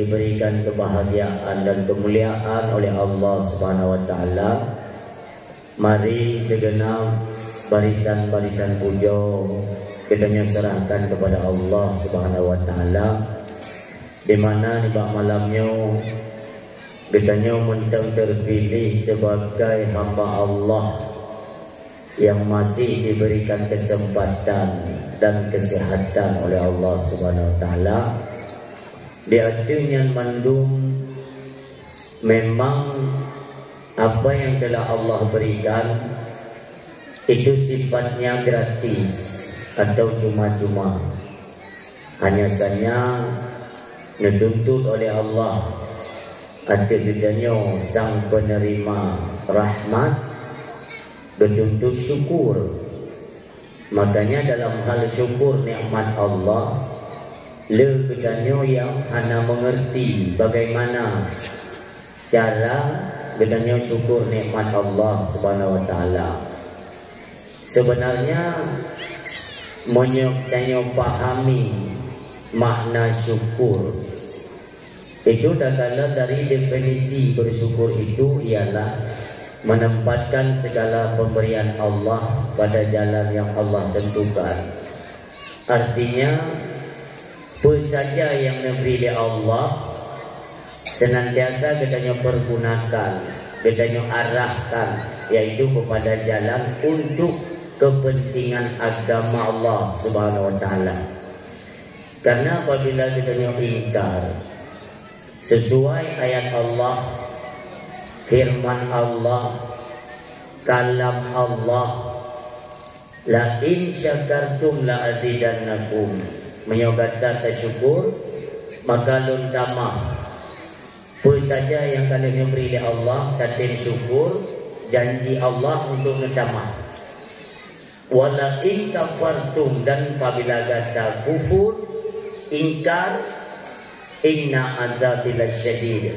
diberikan kebahagiaan dan kemuliaan oleh Allah Subhanahu wa taala. Mari segenap barisan-barisan puja kita serahkan kepada Allah Subhanahu wa taala, di mana di malamnya kita mentang terpilih sebagai hamba Allah yang masih diberikan kesempatan dan kesehatan oleh Allah Subhanahu wa taala. Di artinya mandum memang apa yang telah Allah berikan itu sifatnya gratis atau cuma-cuma. Hanya saja dituntut oleh Allah akhirnya sang penerima rahmat bertuntut syukur. Makanya dalam hal syukur nikmat Allah, lebetannya yang hana mengerti bagaimana cara bedanya syukur nikmat Allah Subhanahu wa taala. Sebenarnya menyokanya pahami makna syukur itu adalah dari definisi bersyukur itu ialah menempatkan segala pemberian Allah pada jalan yang Allah tentukan. Artinya apa saja yang diberi oleh Allah senantiasa kita pergunakan, kita arahkan, yaitu kepada jalan untuk kepentingan agama Allah Subhanahu wa taala. Karena apabila kita ingkar sesuai ayat Allah, firman Allah, kalam Allah, la in syakartum la azidannakum, menyogata syukur maka luntama apa saja yang kalian beri oleh Allah tatim syukur, janji Allah untuk mentamah. Wala in kafartum, dan apabila kata kufur, ingkar, inna adzabil syadid,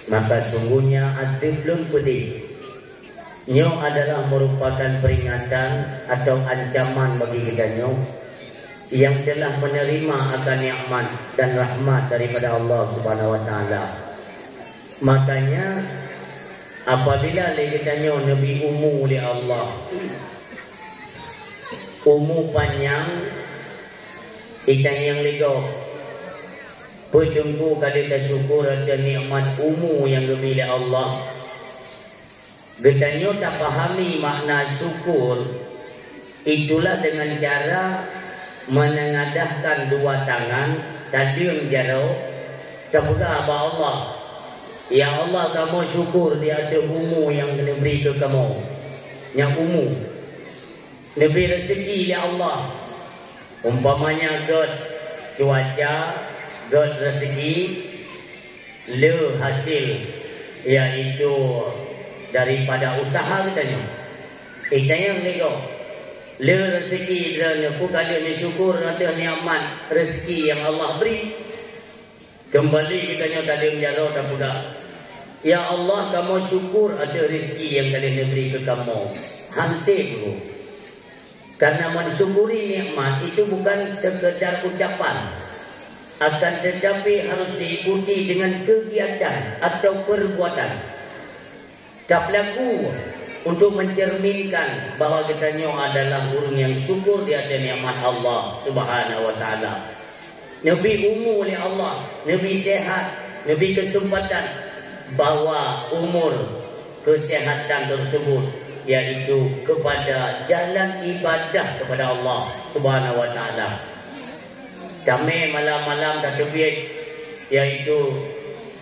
maka sungguhnya adab belum pedih. Nyo adalah merupakan peringatan atau ancaman bagi kita yang telah menerima akan nikmat dan rahmat daripada Allah Subhanahu wa taala. Makanya apabila kita nabi umur oleh Allah, umur panjang kita yang lego berjumpa kali kita syukur dan nikmat umur yang lebih oleh Allah. Kita tak pahami makna syukur, itulah dengan cara menengadahkan dua tangan tadi yang jauh kepada Allah. Ya Allah, kamu syukur dia ada umur yang diberi ke kamu, yang umur diberi rezeki ya Allah. Umpamanya God cuaca, God rezeki, le hasil yaitu daripada usaha kita yang lego le rezeki dan aku kali syukur ada nikmat rezeki yang Allah beri. Kembali kita tadi menjauh tak budak. Ya Allah, kamu syukur ada rezeki yang kalian beri ke kamu. Hansip dulu. Karena mensyukuri nikmat itu bukan sekedar ucapan, akan tetapi harus diikuti dengan kegiatan atau perbuatan. Tak berlaku untuk mencerminkan bahawa kita adalah orang yang syukur di atas nikmat Allah Subhanahu wa taala. Nabi umur oleh Allah, Nabi sehat, Nabi kesempatan, bawa umur kesehatan tersebut yaitu kepada jalan ibadah kepada Allah Subhanahu wa taala. Kami malam-malam dah terbit yaitu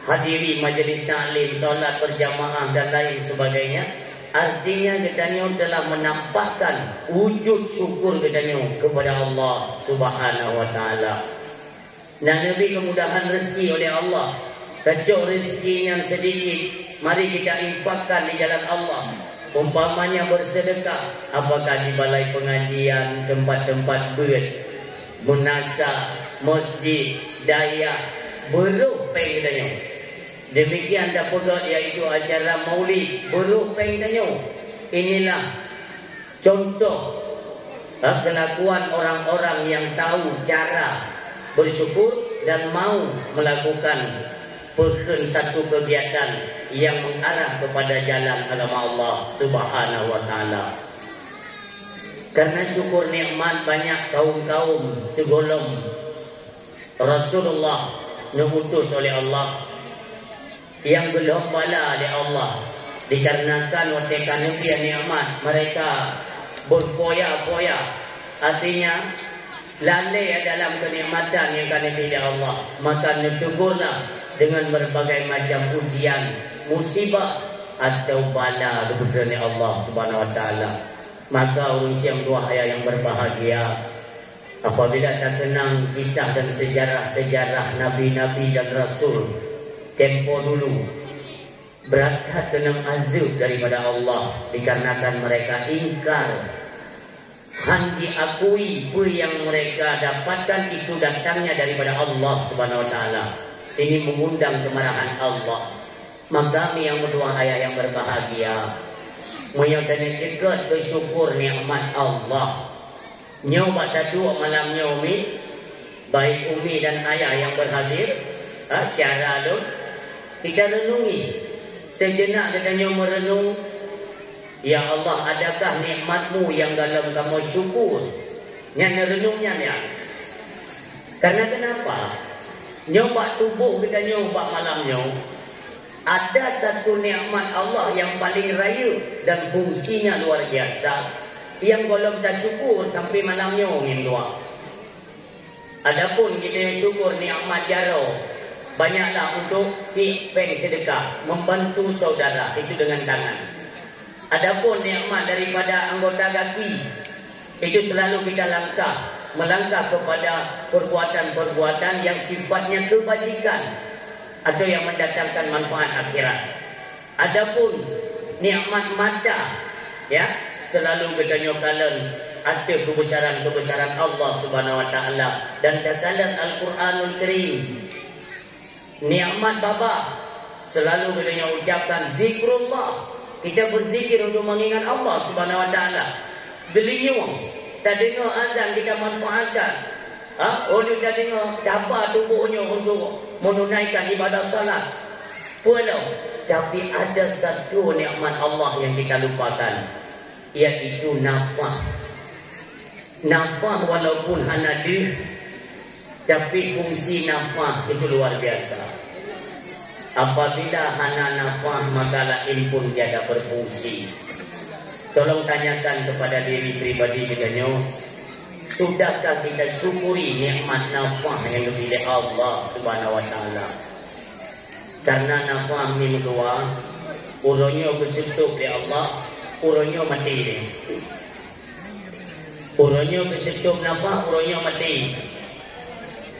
hadiri majlis taklim, solat berjamaah dan lain sebagainya. Artinya kita telah menampakkan wujud syukur kita kepada Allah Subhanahu wa taala. Dan lebih kemudahan rezeki oleh Allah. Kecok rezeki yang sedikit, mari kita infakkan di jalan Allah. Umpamanya bersedekah, apakah di balai pengajian, tempat-tempat bed, munasab, masjid, daya, berupeng kita. Demikian dapat yaitu acara maulid, berupeng kita. Inilah contoh kelakuan orang-orang yang tahu cara bersyukur dan mau melakukan perken satu kegiatan yang mengarah kepada jalan agama Allah Subhanahu wa taala. Karena syukur nikmat banyak kaum-kaum segolong Rasulullah diutus oleh Allah yang belum bala oleh Allah, dikarenakan mereka nabi nikmat mereka berfoya-foya, artinya lalai dalam kenikmatan yang kami pilih Allah, maka ditugurlah dengan berbagai macam ujian, musibah atau bala dari Allah Subhanahu wa taala. Maka urus yang dua ayat yang berbahagia, apabila terkenang kisah dan sejarah nabi-nabi dan rasul tempo dulu berat dengan azab daripada Allah, dikarenakan mereka ingkar han diakui apa yang mereka dapatkan itu datangnya daripada Allah Subhanahu wa taala. Ini mengundang kemarahan Allah. Maka kami yang berdua ayat yang berbahagia menyatakan cekat bersyukur nikmat Allah. Nyoba tadu malam umi, baik umi dan ayah yang berhadir, syara tu kita renungi sejenak, katanya merenung, ya Allah, adakah nikmatmu yang dalam kamu syukur? Yang renungnya ya. Karena kenapa? Nyoba tubuh kita nyoba malamnya, ada satu nikmat Allah yang paling raya dan fungsinya luar biasa, yang kalau kita syukur sampai malamnya ngindua. Adapun kita yang syukur nikmat jaro, banyaklah untuk tipeng sedekah, membantu saudara itu dengan tangan. Adapun nikmat daripada anggota kaki, itu selalu kita melangkah kepada perbuatan-perbuatan yang sifatnya kebajikan atau yang mendatangkan manfaat akhirat. Adapun nikmat mata, ya, selalu kita nyokalan ada kebesaran-kebesaran Allah Subhanahu wa taala dan dakalan Al-Qur'anul Karim. Nikmat baba, selalu kita ucapkan zikrullah. Kita berzikir untuk mengingat Allah Subhanahu wa taala. Beliau tak dengar azan kita manfaatkan. Orang tak dengar cabar tubuhnya untuk menunaikan ibadah salat. Pulau, tapi ada satu nikmat Allah yang kita lupakan, iaitu nafas. Nafas walaupun hanadir, tapi fungsi nafas itu luar biasa. Apabila hana nafas, maka lain pun tiada berfungsi. Tolong tanyakan kepada diri pribadi kita, sudahkah kita syukuri nikmat nafas yang diberi Allah Subhanahu wa taala? Karena nafas ini kedua, urangnya bersentuh oleh Allah, urangnya mati. Urangnya bersentuh nafas, urangnya mati.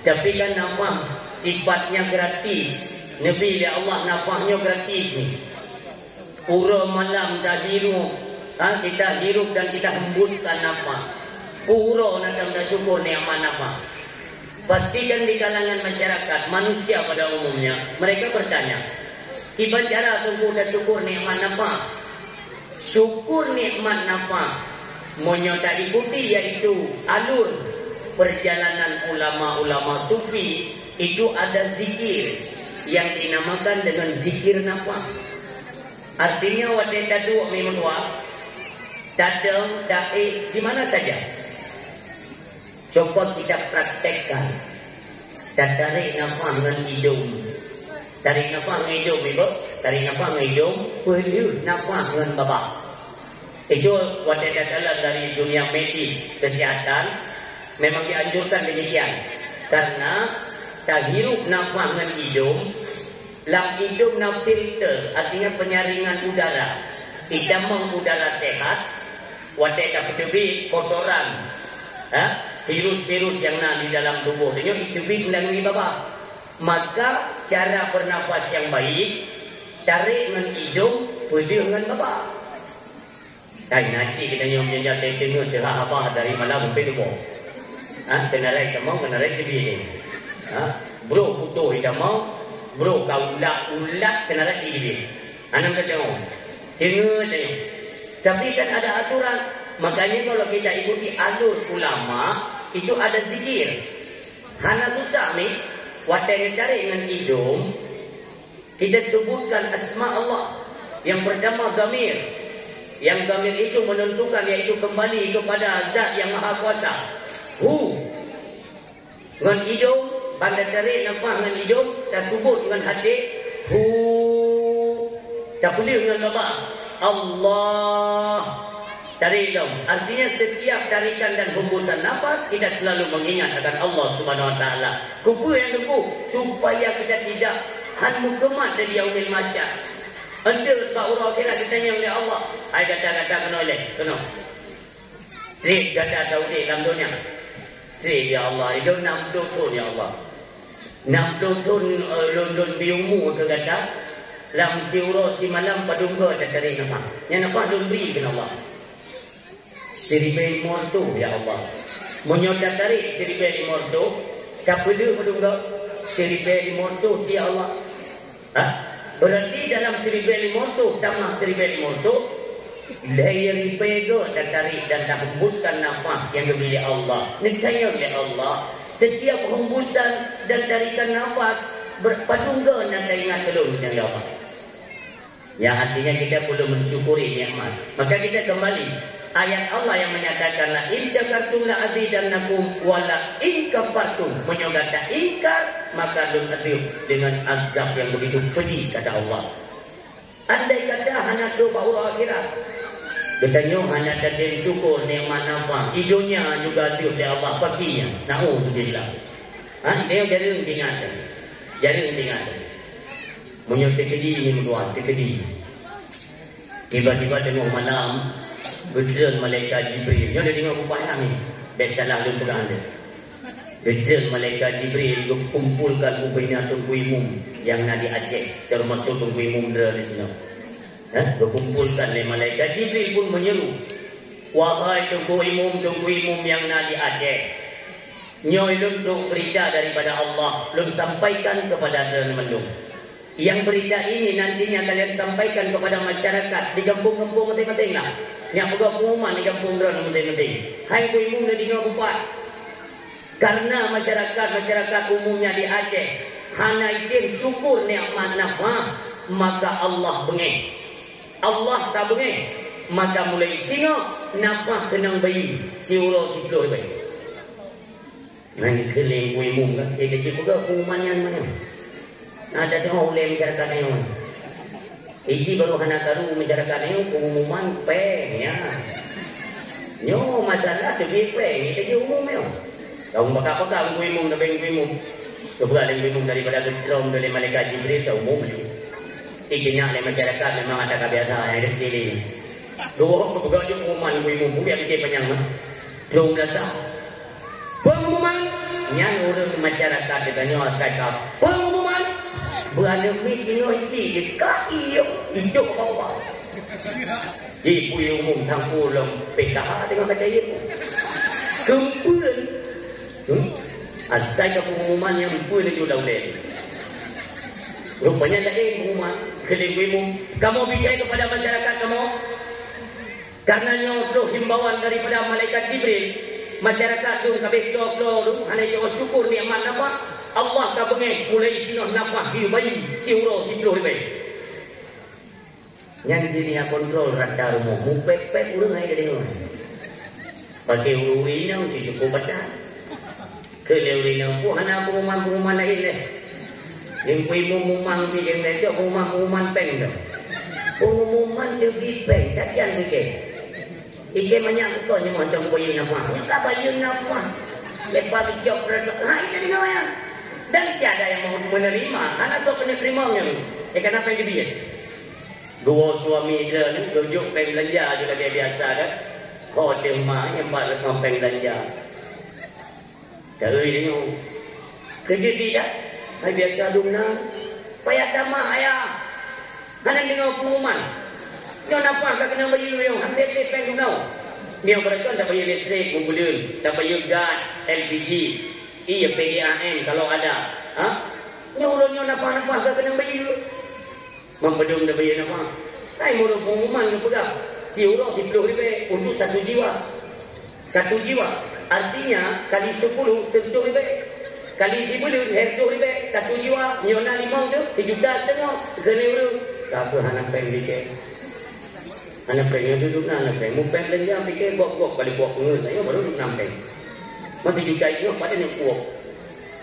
Tapi kan nafas sifatnya gratis. Nabi oleh Allah nafasnya gratis ni. Ura malam dah hirup, kita hirup dan kita hembuskan nafas. Pura nak dah syukur nikmat nafas. Pastikan di kalangan masyarakat manusia pada umumnya, mereka bertanya, gimana cara tunggu dah syukur nikmat nafas? Syukur nikmat nafas menyota ikuti, yaitu alur perjalanan ulama-ulama sufi. Itu ada zikir yang dinamakan dengan zikir nafas. Artinya wadah tadu memang tadang da'i di mana saja. Coba kita praktekkan. Dan tarik nafas dengan hidung. Tarik nafas dengan hidung, ibu. Tarik nafas dengan hidung. Perlu nafas dengan baba. Itu wadah dalam dari dunia medis kesihatan memang dianjurkan demikian. Karena tak hirup nafas dengan hidung, lam hidung na filter, artinya penyaringan udara. Kita mengudara sehat, wadah tak pedebit kotoran, virus-virus yang ada di dalam tubuh dia dicubit melalui baba. Maka cara bernafas yang baik, tarik dengan hidung, pergi dengan baba. Kain nasi kita yang menjadi tengah telah apa dari malam sampai tubuh. Kenarai kamu, kenarai jadi. Bro putuh hitam mau, bro kau ulat kenarai jadi. Anak kita tengok. Tapi kan ada aturan. Makanya kalau kita ikuti alur ulama, itu ada zikir. Hana susah ni, wadah yang tarik dengan hidung, kita sebutkan asma Allah. Yang pertama Dhamir. Yang Dhamir itu menentukan, yaitu kembali kepada zat yang maha kuasa. Hu dengan hidung, pandai tarik nafas dengan hidung, tak sebut dengan hati. Hu tak boleh dengan labak. Allah tarik dong. Artinya setiap tarikan dan hembusan nafas kita selalu mengingat akan Allah Subhanahu Wa Taala. Kupu yang teguh supaya kita tidak hanmukemat dari yaumil mahsyar. Ente tak urang akhirat ditanya oleh Allah. Ai kata-kata kena oleh, kena. Trik kata tauhid dalam dunia. Trik ya Allah, itu 60 tahun ya Allah. 60 tahun London biumu ke kata lam siuro si malam padungga tak tarik nafas. Yang nafas dun beri kena Allah. Siribai morto ya Allah. Menyodak tarik siribai morto, tak perlu padungga siribai morto si Allah. Ha? Berarti dalam 1,500 tambah 1,500 daya ripego dan tarik dan tak hembuskan nafas yang dimiliki Allah. Niscaya oleh Allah setiap hembusan dan tarikan nafas berpadungga dan ingat belum yang Allah. Yang artinya kita perlu mensyukuri nikmat. Maka kita kembali ayat Allah yang menyatakan la in syakartum la azidannakum wa la in kafartum, menyatakan ingkar maka dun adib dengan azab yang begitu pedih kata Allah. Andai kata hanya tu bahawa akhirat katanya hanya ada syukur nikmat nafas hidupnya juga adib oleh Allah paginya. Naudzubillah. Dia jarang ingat. Menyertai kedi ini berdua, kedi. Tiba-tiba tengok malam Gejel malaikat Jibril. Dia tengok upaya ni. Biasalah lu pegang dia. Gejel malaikat Jibril kumpulkan upaya Tunku Imum yang nak di Aceh, termasuk Tunku Imum dia di sini. Kumpulkan oleh malaikat Jibril pun menyeru, wahai Tunku Imum yang nak di Aceh, nyoy lum berita daripada Allah, lum sampaikan kepada teman-teman. Yang berita ini nantinya kalian sampaikan kepada masyarakat di kampung-kampung penting-penting lah. Yang juga pengumuman di kampung drone penting-penting. Hai ku imum dan di Kabupaten. Karena masyarakat umumnya di Aceh hana itim syukur nikmat nafas, maka Allah bengih. Allah tak bengih, maka mulai singa nafas kenang bayi siuro siploh bayi. Nanti keling ku imum kan. Kita juga pengumuman yang mana? Ada tengok oleh masyarakat yang iji baru hana karu masyarakat yang pengumuman peng ya. Nyo masalah lebih peng itu umum ya. Kau bakal umum dan umum. Keberadaan umum daripada Gejrom dari malaikat Jibril ke umum itu. Ijinya oleh masyarakat memang ada kebiasaan yang dipilih. Dua keberadaan pengumuman umum bukan kita penyang. Belum dasar. Pengumuman yang urus masyarakat dengan asal pengumuman berada mikir itu kaki hidup apa-apa. Ibu yang umum tangguh PKH dengan baca ibu. Kempulan. Asal pengumuman yang pun itu dah boleh. Rupanya tak ada pengumuman. Kelimbimu. Kamu bicara kepada masyarakat kamu. Karena nyoto himbauan daripada malaikat Jibril. Masyarakat tu kabeh keluar tu hanya dia syukur nikmat nafas. Allah tak bengih mulai sinah nafas hiu bayi siuro siploh bayi. Yang jadi kontrol rata rumah mupek-pek urang ai dia dengar. Pakai urui nang cukup badan. Kelewin nang pun hana pengumuman lain deh. Yang pengumuman ni yang dah pengumuman peng dah. Pengumuman jadi peng cacian fikir. Ike banyak kau ni macam bayi nafas. Yang tak bayi nafas. Lepas dicop redok. Ini dengar ya. Dan tiada yang mau menerima. Anak so kena terimanya. Kenapa yang dia? Dua suami dia ni kerja peng belanja juga dia biasa kan. Hotel mah yang pak peng belanja. Dari dia kerja tidak. Hai biasa dumna. Payah tamah ayah. Hanya dengar pengumuman. Dia nampak tak kena bayar yang hampir peng kau. Dia mereka tak bayar listrik kumpulin, tak bayar gas, LPG, PGAM kalau ada. Nyuruhnya nampak tak kena bayar. Mempedung tak bayar nampak. Tapi mula pengumuman ke pegang. Si orang RM10 untuk satu jiwa. Satu jiwa. Artinya kali 10 RM10. kali dibulun herdo ribe 1 jiwa nyona 5 tu 7 juta setengah kena uru tak apa anak peng dikit anak peng yang duduk anak peng mu peng dan dia fikir buat balik buat pengen saya baru duduk 6 peng mati juta itu pada yang kuat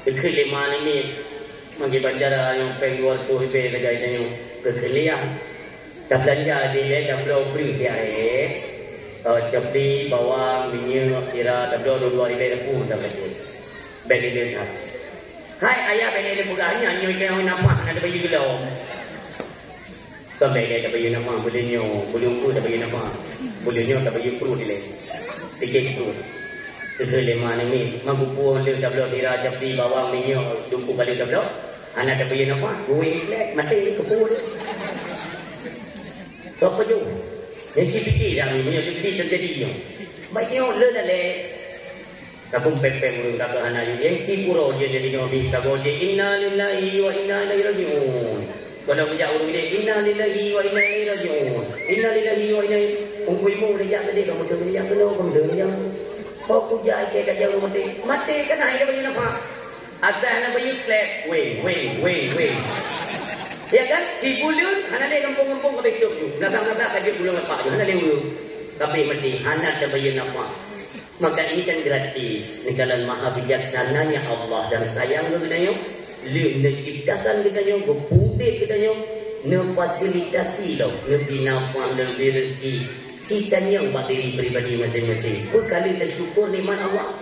kekelima ni magi bandara yang peng luar tu ribe negara yang kekelian tak belanja dia dah belum beri dia capli bawang minyak sirah dah belum 2,000 pun dah betul beli dia tak hai ayah beli dia pegahnya nyoy kena nama ada bagi gelau kan beli dia bagi nama boleh nyo boleh ukur dah bagi nama boleh nyo dah bagi perut dia fikir itu kelima ni mampu pun dia dah belum sirah capli bawang minyak dumpu kali dah belum anak dah bagi nama gue ikhlas mati kepul apa tu? Nasi fikir dah ni, punya fikir terjadi ni. Baiknya le dah le. Kapung pepem mulu kakak anak you. Yang cipuro dia jadi nabi sago dia inna lillahi wa inna ilaihi rajiun. Kalau menjauh dia inna lillahi wa inna ilaihi rajiun. Inna lillahi wa inna ungkuimu dia tadi kamu tu dia kena kamu dia. Kau puja ke jauh mati kan ai dah bagi apa? Ada nak bagi clap. Weh. Ya kan? Si bulun, anak dia kampung-kampung ke betul tu. Belakang-belakang kaji bulun apa tu. Anak dia bulun. Tapi mati, anak dah bayar nama. Maka ini kan gratis. Ini kalau maha bijaksananya Allah dan sayang ke kita yuk. Dia ciptakan kita yuk. Berpudih kita yuk. Dia fasilitasi tau. Dia bina faham dan beri rezeki. Citanya buat diri peribadi masing-masing. Berkali kita syukur nikmat Allah.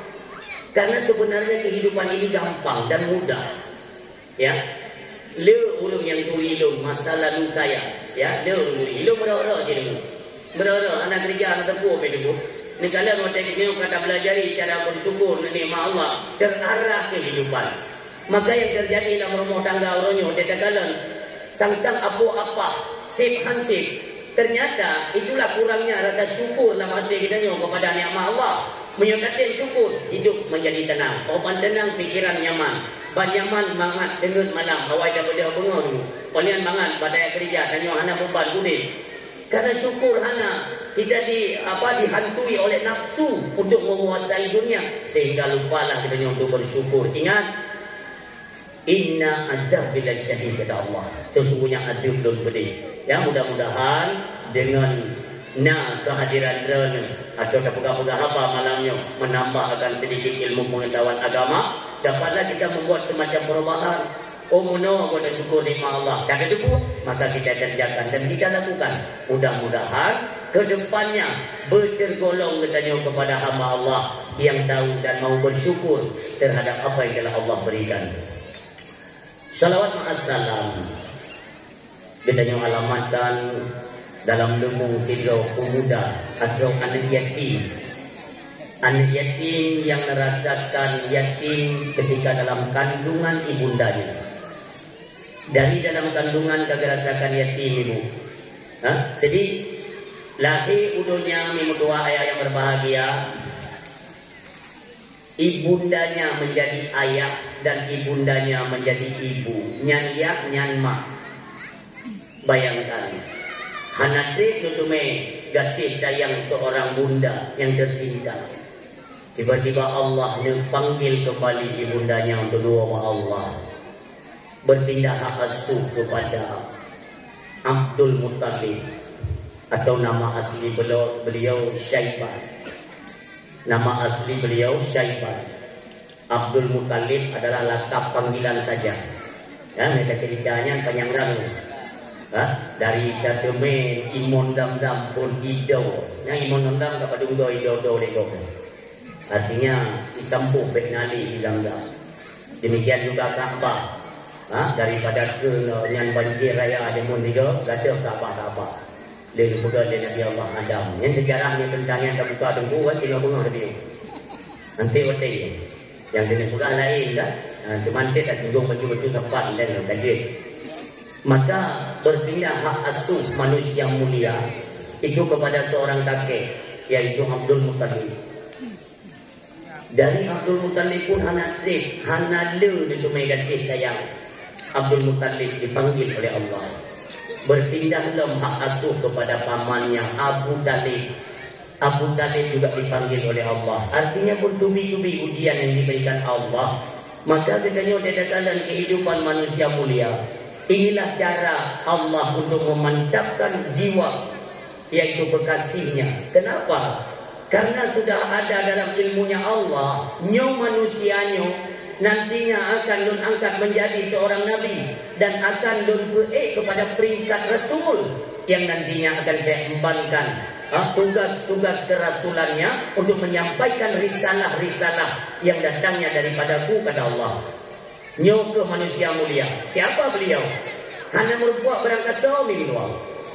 Karena sebenarnya kehidupan ini gampang dan mudah. Ya. Le urung yang tu ilung masa lalu saya ya le urung ilung berora sini berora anak kerja anak teguh pe tu ni kalau mau teknik kata belajari cara bersyukur nikmat Allah terarah kehidupan maka yang terjadi dalam rumah tangga orangnya dia katakan sang-sang abu apa sip hansip ternyata itulah kurangnya rasa syukur dalam hati kita kepada nikmat Allah menyatakan syukur hidup menjadi tenang obat tenang pikiran nyaman banyaman mangat dengan malam awal daripada bengar dulu palian mangat pada kerja dan hana beban kulit karena syukur hana kita dihantui oleh nafsu untuk menguasai dunia sehingga lupalah kita untuk bersyukur ingat inna adzab bila syadid kata Allah sesungguhnya adab belum pedih ya mudah-mudahan dengan kehadiran drone atau pegang-pegang apa malamnya menambah akan sedikit ilmu pengetahuan agama dapatlah kita membuat semacam perubahan muno kita syukur nikmat Allah dan itu pun maka kita kerjakan dan kita lakukan mudah-mudahan kedepannya bertergolong katanya kepada hamba Allah yang tahu dan mau bersyukur terhadap apa yang telah Allah berikan salawat ma'assalam kita alamatkan dalam lumbung sidro pemuda atau anak yatim yang merasakan yatim ketika dalam kandungan ibundanya dari dalam kandungan kagak rasakan yatim ibu sedih lahir udunya mimudua ayah yang berbahagia ibundanya menjadi ayah dan ibundanya menjadi ibu nyan ya nyan ma bayangkan Hanatrik nutume kasih sayang seorang bunda yang tercinta. Tiba-tiba Allah panggil kembali ibundanya untuk doa Allah. Berpindah hak asuh kepada Abdul Muttalib atau nama asli beliau Syaiban. Nama asli beliau Syaiban. Abdul Muttalib adalah lakap panggilan saja. Ya, mereka ceritanya panjang rang. Dari kademe imon dam-dam pun hidau. Yang imon dam-dam dapat dungdo hidau-hidau lego. Artinya isampu beknali di dam-dam. Demikian juga Ka'bah. Daripada ke yang banjir raya ada mun tiga, gada Ka'bah. Dia buka dia Nabi Allah Adam. Yang sejarahnya tentang yang tak buka tunggu kan tinggal bunga dia. Nanti otak yang dia buka lain kan. Cuma dia tak singgung baju-baju tempat dan kaji. Maka berpindah hak asuh manusia mulia itu kepada seorang kakek yaitu Abdul Muttalib. Dari Abdul Muttalib pun hanale itu kasih sayang. Abdul Muttalib dipanggil oleh Allah. Berpindahlah hak asuh kepada pamannya Abu Talib. Abu Talib juga dipanggil oleh Allah. Artinya bertubi-tubi ujian yang diberikan Allah Maka katanya dalam kehidupan manusia mulia, inilah cara Allah untuk memantapkan jiwa, yaitu kekasihnya. Kenapa? Karena sudah ada dalam ilmunya Allah, manusianya nantinya akan angkat menjadi seorang nabi dan akan kepada peringkat rasul yang nantinya akan saya embankan tugas-tugas kerasulannya untuk menyampaikan risalah-risalah yang datangnya daripadaku, kata Allah. Ke manusia mulia. Siapa beliau? Hanya merupakan berangkat suami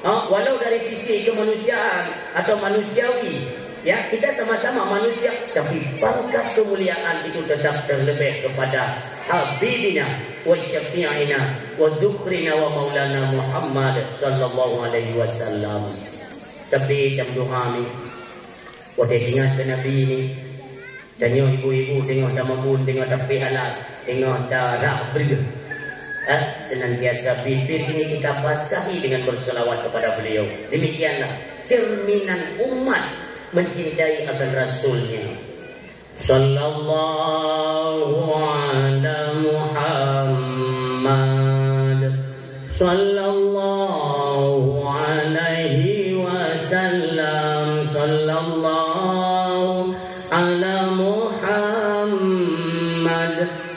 walau dari sisi kemanusiaan atau manusiawi, ya, kita sama-sama manusia, tapi pangkat kemuliaan itu tetap terlebih kepada habibina wa syafi'ina wa dhukrina wa maulana Muhammad sallallahu alaihi wasallam. Sampai jam doa ni, waktu ingat ke Nabi ni, tengok ibu-ibu, tengok tak membun, tengok tak pihalat, tengok tak beri. Senantiasa bibir ini kita basahi dengan berselawat kepada beliau. Demikianlah cerminan umat mencintai akan Rasulnya. Sallallahu ala Muhammad, sallallahu alaihi wasallam, sallallahu ala Muhammad,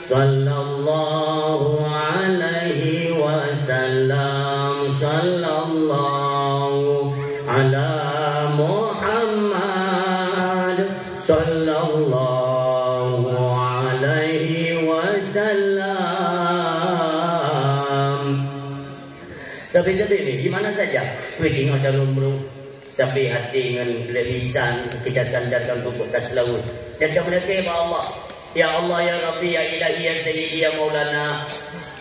sallallahu alaihi wasallam, sallallahu ala Muhammad, sallallahu alaihi wasallam. Sampai-sampai ni di mana saja waiting dalam rumah, sampai hati dengan lisan kita sandarkan untuk atas laut dan kita menegak Allah. Ya Allah, ya Rabbi, ya Ilahi, ya Sayyidi, ya Maulana,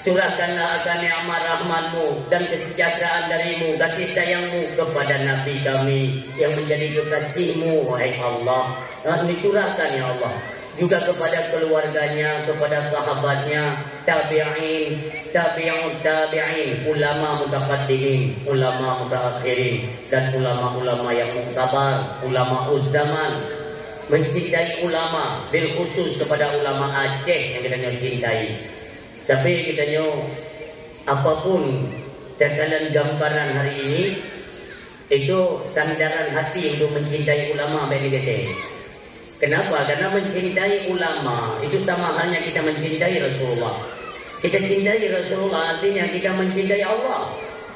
curahkanlah akan ni'mat rahmatmu dan kesejahteraan darimu, kasih sayangmu kepada Nabi kami yang menjadi kekasihmu, wahai Allah. Dicurahkan ya Allah juga kepada keluarganya, kepada sahabatnya, tabi'in, tabi'ut tabi'in, ulama mutaqaddimin, ulama mutaakhirin, dan ulama-ulama yang muktabar, ulama uzzaman. Mencintai ulama, bil khusus kepada ulama Aceh yang kita cintai. Sampai kita apapun terkalan gambaran hari ini, itu sandaran hati untuk mencintai ulama baik dikasih. Kenapa? Karena mencintai ulama itu sama halnya kita mencintai Rasulullah. Kita cintai Rasulullah artinya kita mencintai Allah.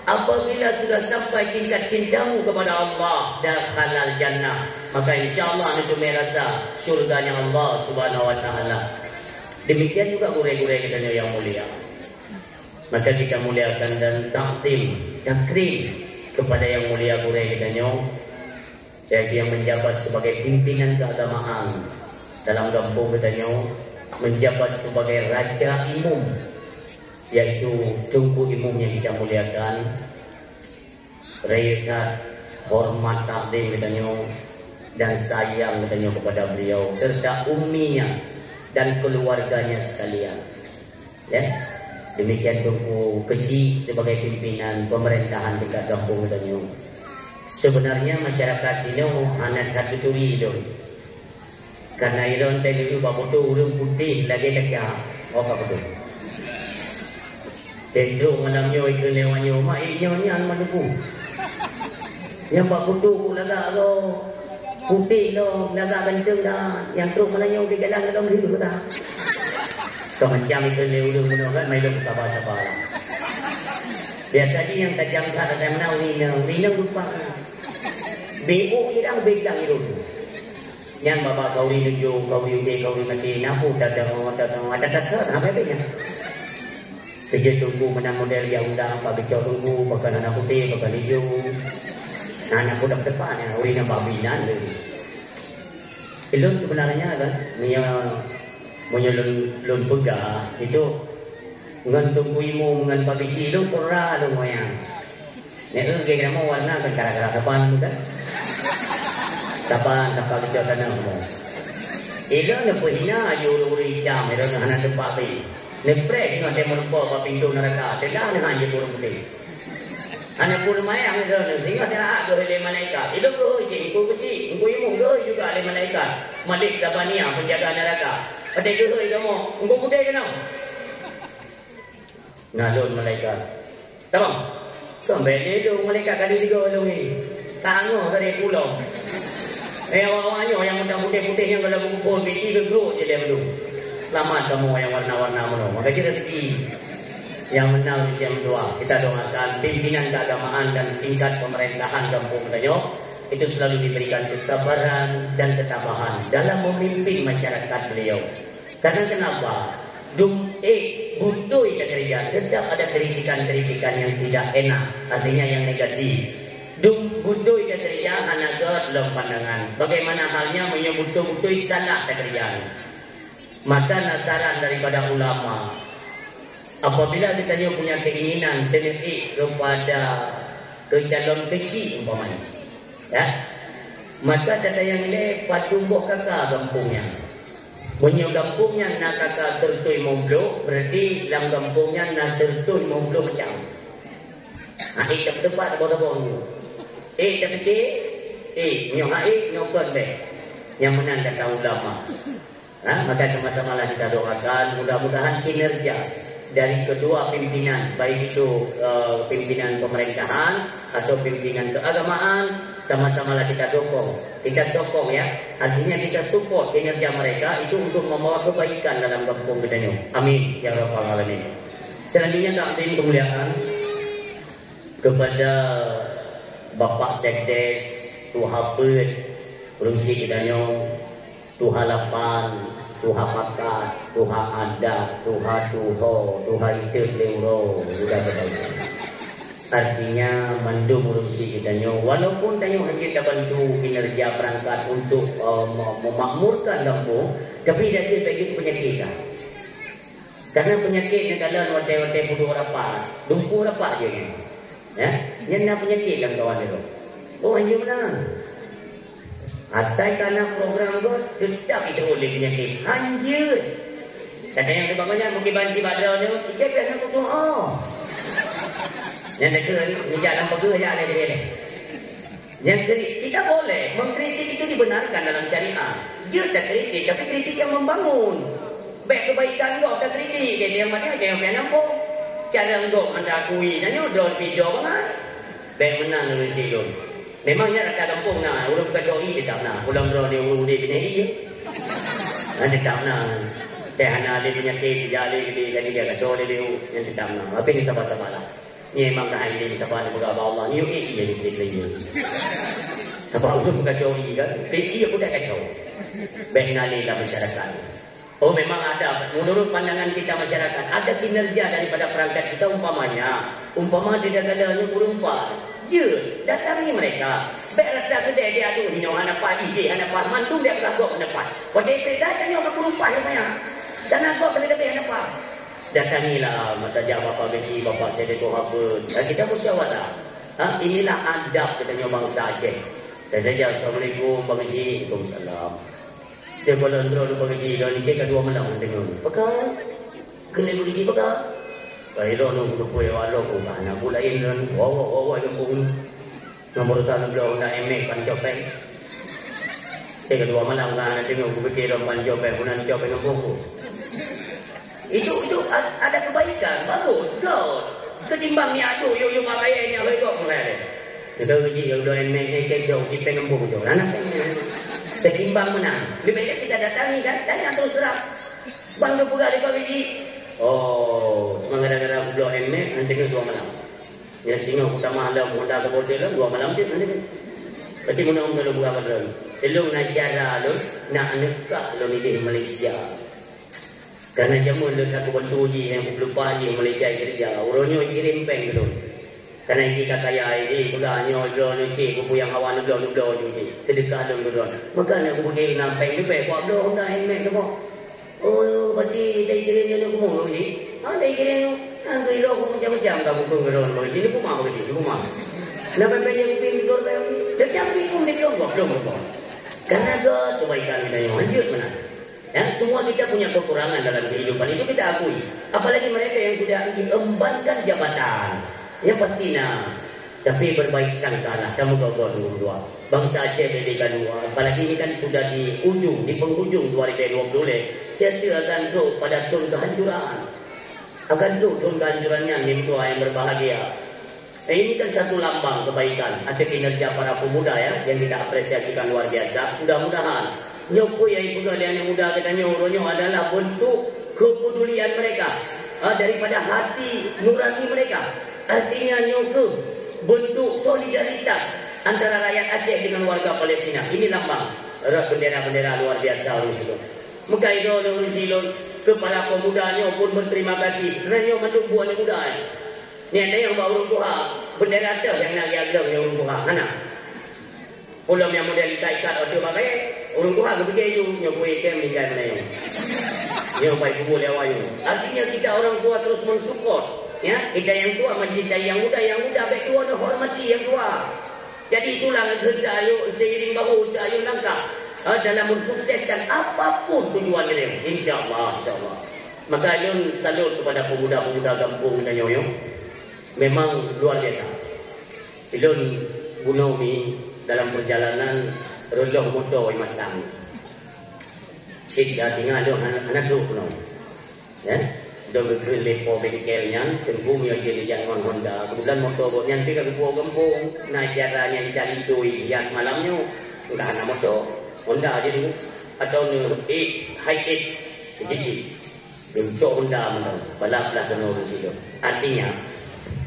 Apabila sudah sampai tingkat cintamu kepada Allah dan halal jannah, maka insyaAllah itu merasa surganya Allah subhanahu wa ta'ala. Demikian juga gurih-gurih kita yang mulia. Maka kita muliakan dan takdim, takrim kepada yang mulia gurih kita yaitu yang menjabat sebagai pimpinan keagamaan dalam kampung kita menjabat sebagai raja imum, yaitu Tunku Imum yang kita muliakan. Rehat, hormat, takdim katanya dan sayang katanya kepada beliau serta umminya dan keluarganya sekalian. Ya, demikian Tunku Kesi sebagai pimpinan pemerintahan dekat kampung katanya. Sebenarnya masyarakat sini anak satu turi itu, karena iron tadi itu bapak tu urung putih lagi kacang, apa betul? Cenderung menamnya itu lewatnya, mak nyonya manuku. Yang bapak tu laga lo putih lo laga ganteng dah, yang terus menanya di jalan dalam hidup dah. Kau macam itu lewat menolak, mai lo sabar-sabar. Biasa dia yang tajam kat ada mana winang lupa. BO kirang begang itu. Yang bapak kau ni nuju, kau yude, kau mati, nahu datang ada kata apa bedanya? Kerja tunggu menang model yang undang, apa bicara tunggu, bahkan anak putih, bahkan hijau. Anak budak depannya, orang yang babinan lagi. Ilmu sebenarnya kan, menyelun pegah itu ngan tunggu imu ngan pabisi itu surah lu moyang. Nek kira mau warna kan gara-gara depan bukan? Saban kapal bicara tanah mo. Ilo na puhina yuri jam ilo na hanan depan pi. Lepre kino temo po pa pintu neraka. Tela na hanje purung putih. Ana purung mayang ilo na tinggal dia do hele malaikat. Ilo ko si ibu besi, ibu imu do juga ada malaikat. Malik Zabania penjaga neraka. Ada ke kamu? Engkau putih ke nak? Ngalun malaikat. Tamam. Kembali tu malaikat kali 3 orang ni. Tangguh tadi pulau. Awak-awaknya yang putih-putih yang kalau mengumpul piti ke geruk je dia belum. Selamat kamu yang warna-warna mana. Maka kita rezeki yang menang usia mendoa. Kita doakan pimpinan keagamaan dan tingkat pemerintahan kampung Kedayo itu selalu diberikan kesabaran dan ketabahan dalam memimpin masyarakat beliau. Karena kenapa? Butuh ikan gereja tetap ada kritikan-kritikan yang tidak enak, artinya yang negatif. Butuh ikan gereja anaga dalam pandangan. Bagaimana halnya menyebut-butuh salah kerjaan. Maka nasaran daripada ulama, apabila kita punya keinginan teneki kepada calon kesi umpamanya, ya, maka ada yang ini patumbuh kakak kampungnya. Punya kampungnya nak kakak sertui momblo, berarti dalam kampungnya nak sertui momblo macam. Kita tempat apa-apa ni. Tapi nyokon be. Yang menang kata ulama. Maka sama-sama lah kita doakan mudah-mudahan kinerja dari kedua pimpinan, baik itu pimpinan pemerintahan atau pimpinan keagamaan, sama-samalah kita dukung, kita sokong ya. Artinya kita support kinerja mereka itu untuk membawa kebaikan dalam kampung Kedayo. Amin ya rabbal alamin. Selanjutnya takdim kemuliaan kepada Bapak Sekdes, Tuha Pet, Provinsi Kedayo, Tuha Lapan, Tuha Pakat, Tuha Adat, Tuha Tuho, Tuha Itet Leuro, sudah berbaik. Artinya mandum urusi kita nyo. Walaupun tayo hanya bantu kinerja perangkat untuk memakmurkan kampung, tapi dah bagi penyakit kan. Karena penyakit negara wate-wate pudu rapat, dumpu rapat je kan. Ya, yang nak penyakit kan kawan itu. Oh hanya benar. Atai karena program tu sedap itu oleh penyakit hanjut. Kata yang banyak mungkin banci badrau ni, kita biasa putus yang dekat ni jalan pergi aja ada dia. Yang kita boleh mengkritik itu dibenarkan dalam syariah. Dia tak kritik tapi kritik yang membangun. Baik kebaikan kau tak kritik dia yang mana yang nampak. Cara engkau anda akui nanya drone video banget. Baik menang dari situ. Memangnya rakyat kampung nak urut ke syori dia tak nak. Ulang drone dia urut dia kena iya. Dia tak nak. Tehana dia penyakit dia jadi dia ke syori dia yang tak nak. Apa ni sabar-sabar lah. Ni memang dah ini sabar ni berapa Allah ni jadi dia. Sebab urut ke syori kan. Iya pun dah ke syori. Baik nalilah masyarakat. Oh memang ada, menurut pandangan kita masyarakat, ada kinerja daripada perangkat kita umpamanya dia kadang-kadang berumpa. Je, datangi mereka. Baik rata kedai dia aduh, ini orang apa, ide, orang apa, mantung dia bergabung pendapat. Kau DP dah tanya orang berumpa namanya. Dan aku kena-kena yang apa. Datangilah, mata jawab Bapak Besi, Bapak Sedekoh apa. Dan kita musyawarah. Inilah adab katanya bangsa Aceh. Saya saja, Assalamualaikum, Bapak Besi, Waalaikumsalam. Dia kalau andro bagi dan kita dua malam dengan. Pakar kena bagi pakar. Kalau no grupo ya walo ko kana bulain ron. Wow yung pun nomor sana beliau na emek panjopeng. Kita dua malam kana dengan kupikir panjopeng punan jopeng ngomong. Itu ada kebaikan bagus kau. Ketimbang ni aduh yo makainya kau mulai. Kita bagi yang dua emek ke show si pengembung tu. Anak ketimbang menang. Lebih baik kita datangi kan, tanya terus terang. Bang tu pegah di pagi. Oh, cuma gara-gara blok emek nanti ke 2 malam. Ya singa utama malam muda ke bordel 2 malam tu nanti. Berarti mana orang kalau buka bordel. Telung nasyara lu nak nekak lu di Malaysia. Karena jamun lu tak bantu ji yang lupa ji Malaysia kerja. Orangnya kirim peng gitu. Karena ini kaya ini pegahnya drone ni kupu yang awan drone ni sedekah drone. Maka nak kupu nampak ni baik buat drone dah emek semua. Oh, berarti dari kirim ni kumu ni. Dari kirim ni angka ilo macam-macam kamu kupu drone ni. Sini pun mau sini, pun mau. Kenapa pengen kupu drone ni? Setiap kupu ni belum. Karena tu kebaikan kita yang lanjut mana. Ya, semua kita punya kekurangan dalam kehidupan itu kita akui. Apalagi mereka yang sudah diembankan jabatan. Ya pastinya Tapi berbaik sangkalah kamu kau dua. Bangsa Aceh bedikan dua. Apalagi ini kan sudah di ujung, di penghujung 2020. Saya akan terus pada turun kehancuran. Akan terus turun kehancurannya nimtua yang berbahagia. Ini kan satu lambang kebaikan atau kinerja para pemuda ya yang kita apresiasikan luar biasa. Mudah-mudahan nyopo yang ibu kalian yang muda kita nyuruhnya adalah bentuk kepedulian mereka daripada hati nurani mereka. Artinya nyopo bentuk solidaritas antara rakyat Aceh dengan warga Palestina. Ini lambang bendera-bendera luar biasa orang Silon. Maka itu orang Silon kepada pemudanya pun berterima kasih. Kerana mendukung buahnya muda. Ni ada yang bawa orang tua bendera tu yang nak agak yang orang tua. Mana? Ulam yang model ikat-ikat atau pakai orang tua ke pergi you nyokoi kem ni kan mana. Yang baik kubur lewat you. Artinya kita orang tua terus mensupport. Ya, kita yang tua mencintai yang muda baik tua dan hormati yang tua. Jadi itulah kerja ayo seiring bahu usaha ayo langkah dalam mensukseskan apapun tujuan kalian. Insyaallah. Maka ayo salut kepada pemuda-pemuda kampung dan Nyoyo. Memang luar biasa. Ilun Bunaumi dalam perjalanan rodoh motor matang. Sid tinggal anak tu Bunaumi. Ya. Dulu lepo bengkelnya, tembung yang jadi jangan Honda. Kemudian motor yang tiga kebuah gembung, naik jalannya di jalan itu hias malamnya, enggak ada motor Honda jadi atau high eight jadi bentuk Honda mana, balap kena orang situ. Artinya,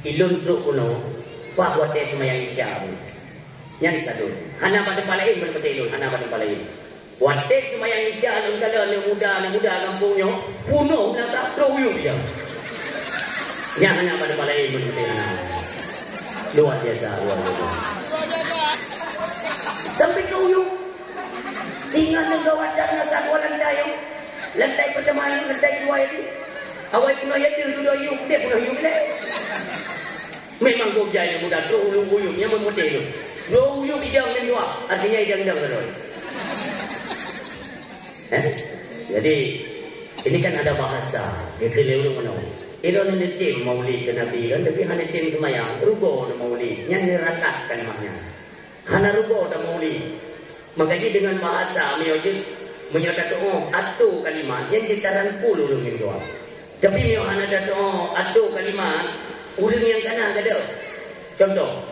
ilun truk kuno, pak buat semayang isya, yang satu. Hana pada palain berbetul, hana pada palain. Wates semayang isya alun kalau anak muda kampungnya punuh nak tak teruyuk dia. Yang anak pada balai betul luar biasa. Sampai teruyuk. Tinggal negara wajar nasa lantai pertama itu, lantai dua itu. Awal punuh ya dia sudah yuk, dia punuh yuk ni. Memang gojai muda teruyuknya memutih itu. Teruyuk bidang dan dua, artinya idang-idang terus. Jadi ini kan ada bahasa dia keliru mana. Iron ni tim maulid ke Nabi kan, tapi hanya tim semayang rugo na maulid yang diratakan maknya. Hanya rugo na maulid. Makanya dengan bahasa menyojud menyatakan atau kalimat yang ditaran puluh orang yang doa. Tapi mio hanya ada atau kalimat orang yang kena ada. Contoh,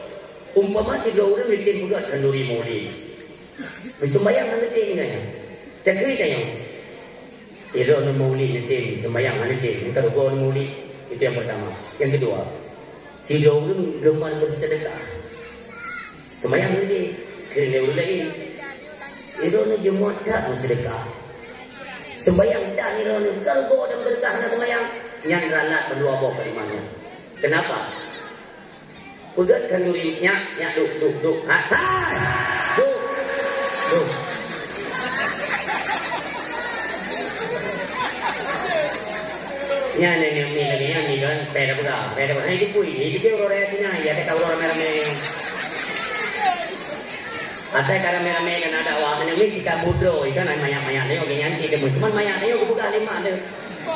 umpama si dua orang di tim buat kanduri maulid. Bersembayang hanya tinggalnya. Cakri kaya Ilo na maulid natin sembayang natin yang karugo na maulid itu yang pertama. Yang kedua, si Daulun gemar bersedekah sembayang natin kena ulain ilo na jemuat tak bersedekah sembayang tak ilo na karugo na berkah na sembayang nyan ralat berdua bawah kelimanya. Kenapa? Kudat kan durinya duk duk Nya ni kan peda buka ini pui ini dia orang sini ya kita orang merah-merah ada cara merah-merah kan ada wah ini jika bodoh ikan maya-maya ni orang yang cik demu cuman maya ni aku buka lima tu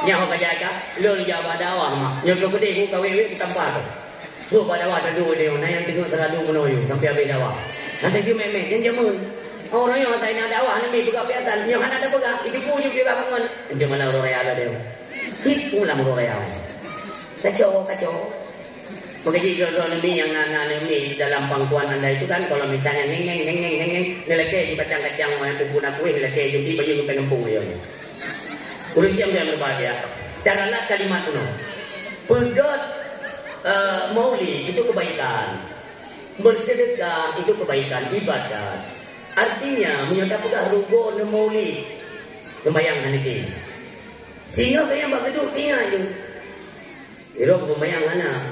yang aku kerja lo dia pada awak mak nyok gede aku kawe tambah tu so pada awak ada dua dia yang tengok terlalu menoyo sampai habis awak nanti dia memek yang jamun orang yang tak ada awak ni buka piatan yang ada buka itu pun juga bangun macam mana orang raya ada dia Tipu lah mereka. Kacau. Makanya kalau ni yang anak-anak ni dalam pangkuan anda itu kan kalau misalnya neng neleke di kacang-kacang mana kumpul nak kuih neleke jadi bayi ke penempung dia. Udah siapa yang berbahagia? Caralah kalimat kuno. Pegat maulid itu kebaikan. Bersedekah itu kebaikan ibadat. Artinya menyatakan rugo na maulid sembahyang nanti. Sehingga kaya begitu tinggal je. Iro pembayang mana?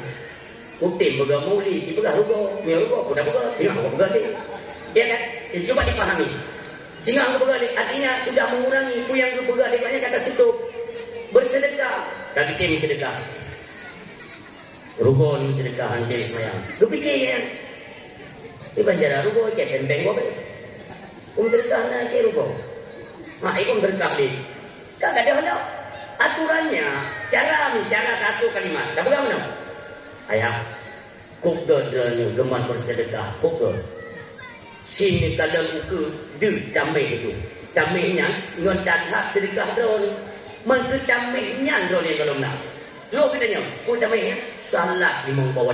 Utim bega maulid, di bega rugo, ni rugo, dah bega, tengok aku bega ni. Ya kan? Coba dipahami. Sehingga aku bega ni, artinya sudah mengurangi yang aku bega ni banyak kata setup. Bersedekah, tapi kami sedekah. Rugo ni sedekah hantar semayang. Lu fikir ya? Di banjara rugo, kayak pempeng gua. Sedekah nak ke rugo. Mak ibu sedekah ni. Kagak ada hendak. Aturannya, cara satu kalimat. Tak pegang mana? Ayah. kok dadanya geman bersedekah kok sini kadang uke de damai itu damainya ngon hak sedekah drone man ke damainya drone yang kalau nak lo katanya kok damainya salat di membawa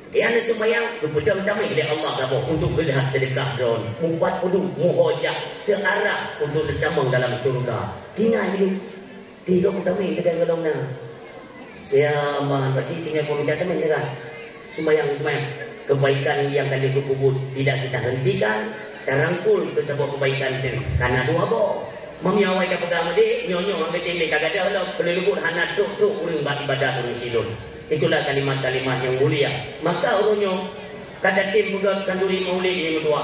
dia anda sembahyang kepada damai dari Allah untuk melihat sedekah drone membuat kudu muhajah searah untuk ditamang dalam surga tinggal hidup tidur damai dengan kalau nak ya man berarti tinggal peminta damai kan sembahyang kebaikan yang tadi kubur tidak kita hentikan dan rangkul ke sebuah kebaikan itu karena dua bo memiawai ke pegang dia nyonyo ambil tinggi kagak ada Allah perlu lubur hana tuk urang ibadah urang sidon itulah kalimat-kalimat yang mulia maka urunyo kata tim pegang kanduri maulid yang kedua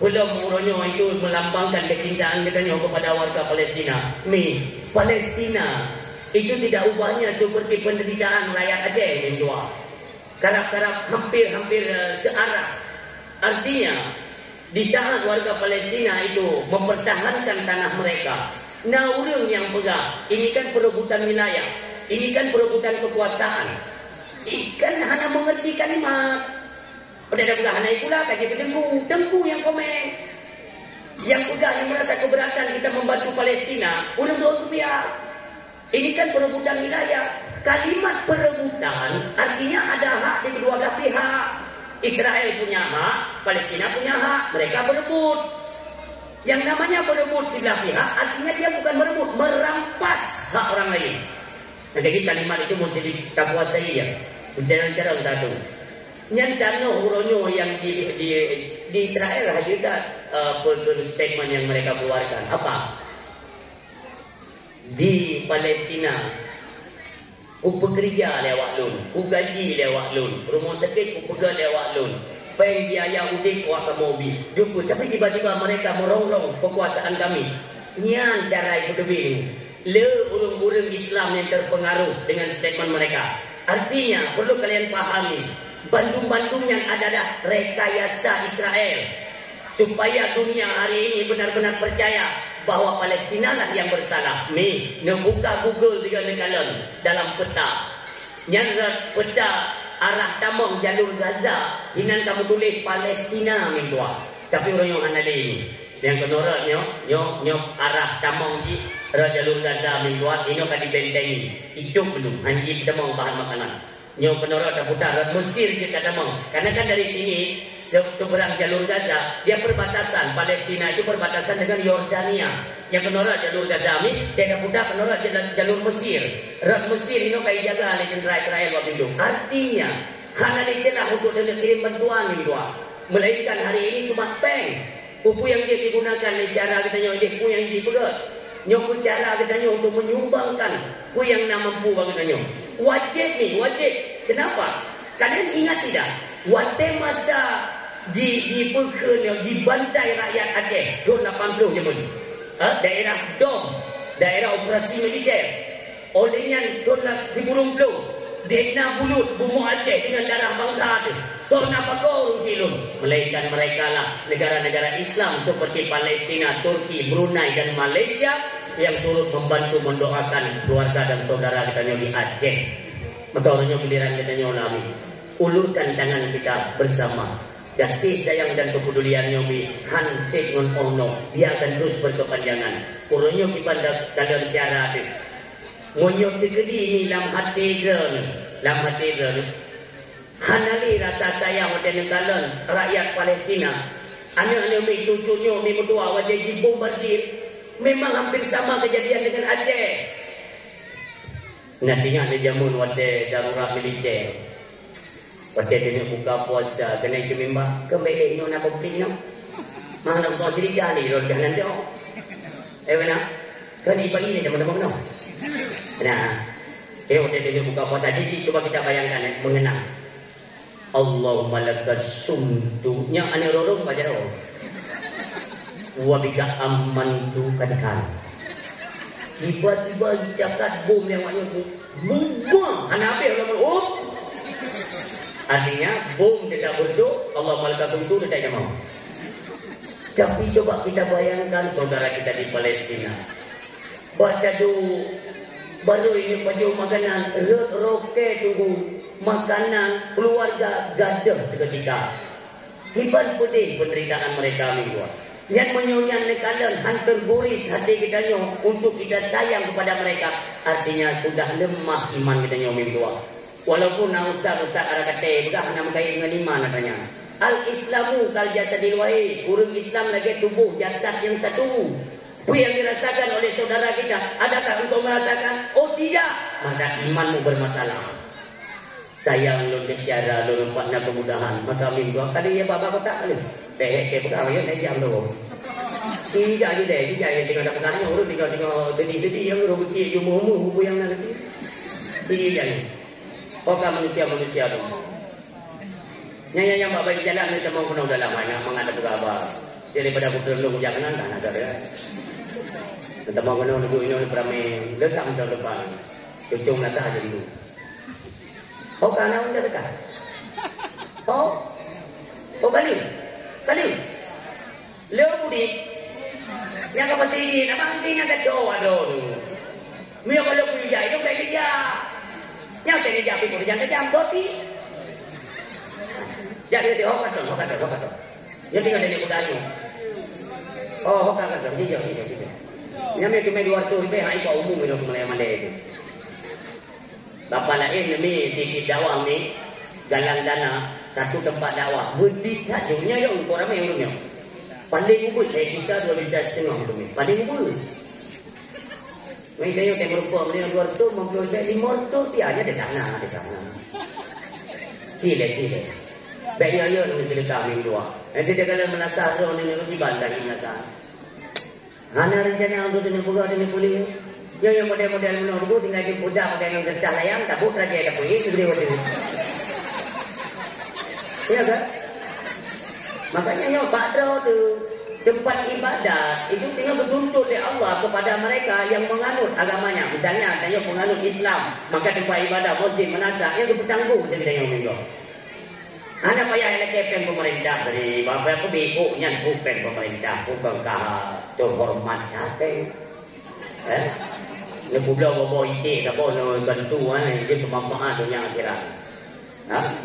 belum urunyo itu melambangkan kecintaan katanya kepada warga Palestina Palestina itu tidak ubahnya seperti penderitaan rakyat Aceh yang kedua karap-karap hampir searah. Artinya di saat warga Palestina itu mempertahankan tanah mereka, nah urang yang pegang, ini kan perebutan wilayah, ini kan perebutan kekuasaan. Ikan hanya mengerti kalimat. Pada pegang hanya itulah kaji dengku yang komen. Yang pegang yang merasa keberatan kita membantu Palestina, urang rupiah. Ini kan perebutan wilayah. Kalimat perebutan artinya ada hak di kedua belah pihak. Israel punya hak, Palestina punya hak. Mereka berebut. Yang namanya berebut sebelah pihak artinya dia bukan berebut, merampas hak orang lain. Nah, jadi kalimat itu mesti dikuasai ya. Cara-cara tahu. Nyantano uronyo yang di Israel juga statement yang mereka keluarkan apa? Di Palestina ku pekerja lewat lun, ku gaji lewat lun, rumah sakit ku pegang lewat lun, peng biaya udik ku akan mobil. Jumpa, tapi tiba-tiba mereka merongrong kekuasaan kami. Nyan cara itu debing. Le urung-urung Islam yang terpengaruh dengan statement mereka. Artinya perlu kalian pahami, bandung-bandung yang ada dah rekayasa Israel supaya dunia hari ini benar-benar percaya bahwa Palestina lah yang bersalah. Ni, buka Google juga kalian dalam peta. Nyarat peta arah tamang jalur Gaza. Hinan kamu tulis Palestina mintua. Tapi orang yang ada ini, yang kenorat nyo arah tamang di jalur Gaza mintua. Ini kan dibentengi. Itu belum. Anji tamang bahan makanan. Nyo kenorat dah putar Mesir je tamang. Karena kan dari sini seberang jalur Gaza, dia perbatasan. Palestina itu perbatasan dengan Yordania. Yang kenora jalur Gaza ini, dia putar kenora jalur Mesir. Rat Mesir ini kayak jaga oleh tentera Israel waktu itu. Artinya, karena dicelah untuk kirim bantuan itu. Melainkan hari ini cuma peng. Buku yang dia digunakan di syara katanya, buku yang dipegat. Nyokut cara katanya untuk menyumbangkan buku yang nak mampu katanya. Wajib nih, wajib. Kenapa? Kalian ingat tidak? Waktu masa dibantai rakyat Aceh tahun 80 zaman, daerah DOM, daerah operasi militer, olehnya tahun 2010 Dena Bulut Bumbu Aceh dengan darah bangsa itu sorna pakor silum. Melainkan mereka lah negara-negara Islam seperti Palestina, Turki, Brunei dan Malaysia yang turut membantu mendoakan keluarga dan saudara kita di Aceh. Maka orangnya giliran katanya ulami, ulurkan tangan kita bersama. Kasih sayang dan kepedulian nyobi hansik ngon ono, dia akan terus berkepanjangan. Orangnya dipandang dalam syarat itu. Monyok tegedi ini dalam hati dia, hanali rasa sayang dan kalian rakyat Palestina. Anak-anak mi cucunya mi berdua wajah dibombardir. Memang hampir sama kejadian dengan Aceh. Nantinya ada jamun waktu darurat militer. Waktu dia buka puasa kena itu memang kembali ini nak bukti no. Mana kau cerita ni roda nanti oh. Mana? Kan ibu ini teman-teman no. Nah, waktu dia buka puasa cici coba kita bayangkan mengenang. Allahumma lakas sumtunya ane rorong baca roh. Wa bika amantu kadkan. Tiba-tiba jagat bom yang maknanya buang anak apa orang artinya bom tidak berdoa Allah malakatum itu tidak mau. Tapi coba kita bayangkan saudara kita di Palestina baca do baru ini baju makanan, roke tunggu makanan, keluarga gadah seketika. Hiban putih penderitaan mereka minggu. Yang menyunyan kalian hantar buris hati kita untuk kita sayang kepada mereka. Artinya sudah lemah iman kita minggu. Walaupun ustaz arah kata bukan nama kaya dengan iman katanya. Al-Islamu kal jasadil wahid. Urang Islam lagi tubuh jasad yang satu. Apa yang dirasakan oleh saudara kita, adakah engkau merasakan? Oh tidak, maka imanmu bermasalah. Sayang lu kesyara lu empatnya kemudahan. Maka minggu kali ya bapak kota kali. Deh ke pegang ya naik jam tu. Tidak je deh, tidak je tinggal dapat tanya urut tinggal jadi yang urut bukti umumu buku yang nanti. Tidak je. Oka manusia tu. Yang bapak jalan kita mau kena udah lama yang mengadap ke abah. Daripada aku terlalu jangan kan ada ya. Kita mau kena nunggu ini beramai lekang tahun depan. Kecung nata aja dulu. Oh karena udah dekat. Oh kali. Leo mudik. Yang kepentingan, apa pentingnya kacau dong. Mio kalau punya itu kayak dia. Yang tadi jadi pun jangan jam kopi. Jadi dia hokat. Jadi tinggal dari budaya. Oh hokat dia. Nyampe cuma 200 rupiah hai kau umum itu mulai mandai itu. Bapak lain ni titik dakwah ni galang dana satu tempat dakwah berdita dunia yang orang ramai orangnya. Paling ubud kita 2,5 juta tu ni. Paling ubud. Mereka yang temur pom ni 200 50 500 tiada ada tanah. Cile. Baiknya yo ni sedekah minggu dua. Nanti dia kalau menasah tu ni lebih bandar menasah. Hana rencana untuk ni buka ni boleh. Yang model-model menunggu tinggal di budak pakai yang gercah layang tabuk raja ada punya itu dia. Ya kan? Makanya yang badro tu tempat ibadat itu sehingga bertuntut oleh Allah kepada mereka yang menganut agamanya. Misalnya ada yang menganut Islam, maka tempat ibadat masjid menasah yang bertanggung dengan yang minggu. Anak payah nak kepen pemerintah dari bapa aku bikuknya bukan pemerintah, bukan kah terhormat capek. Ni pula bawa ite tak boleh bantu dia kemanfaat dunia akhirat.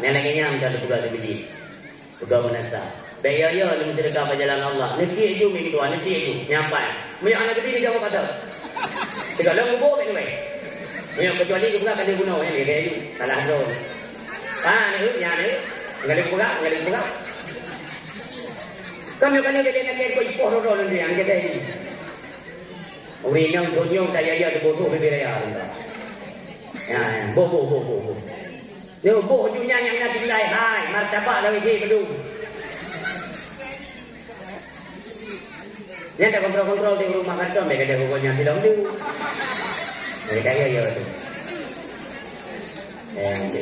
Ni lagi yang dah juga lebih. Juga menasa. Bayar ni sedekah pada jalan Allah. Nanti itu minggu tuan, nanti itu. Nyampai. Punya anak kecil dia apa kata? Segala kubur ni baik. Punya kecuali juga kan dia guna ni dia itu. Salah tu. Ni. Ngali buka. Kami kan dia nak kau ipoh rodo ni yang kita ini. Orang yang dunia kaya tu bodoh berbeza. Ya, bodoh. Dia bodoh dunia yang nak tinggal hai, martabat lagi dia kedua. Yang ada kontrol di rumah kantor mereka ada pokoknya tidak tu. Mereka kaya tu.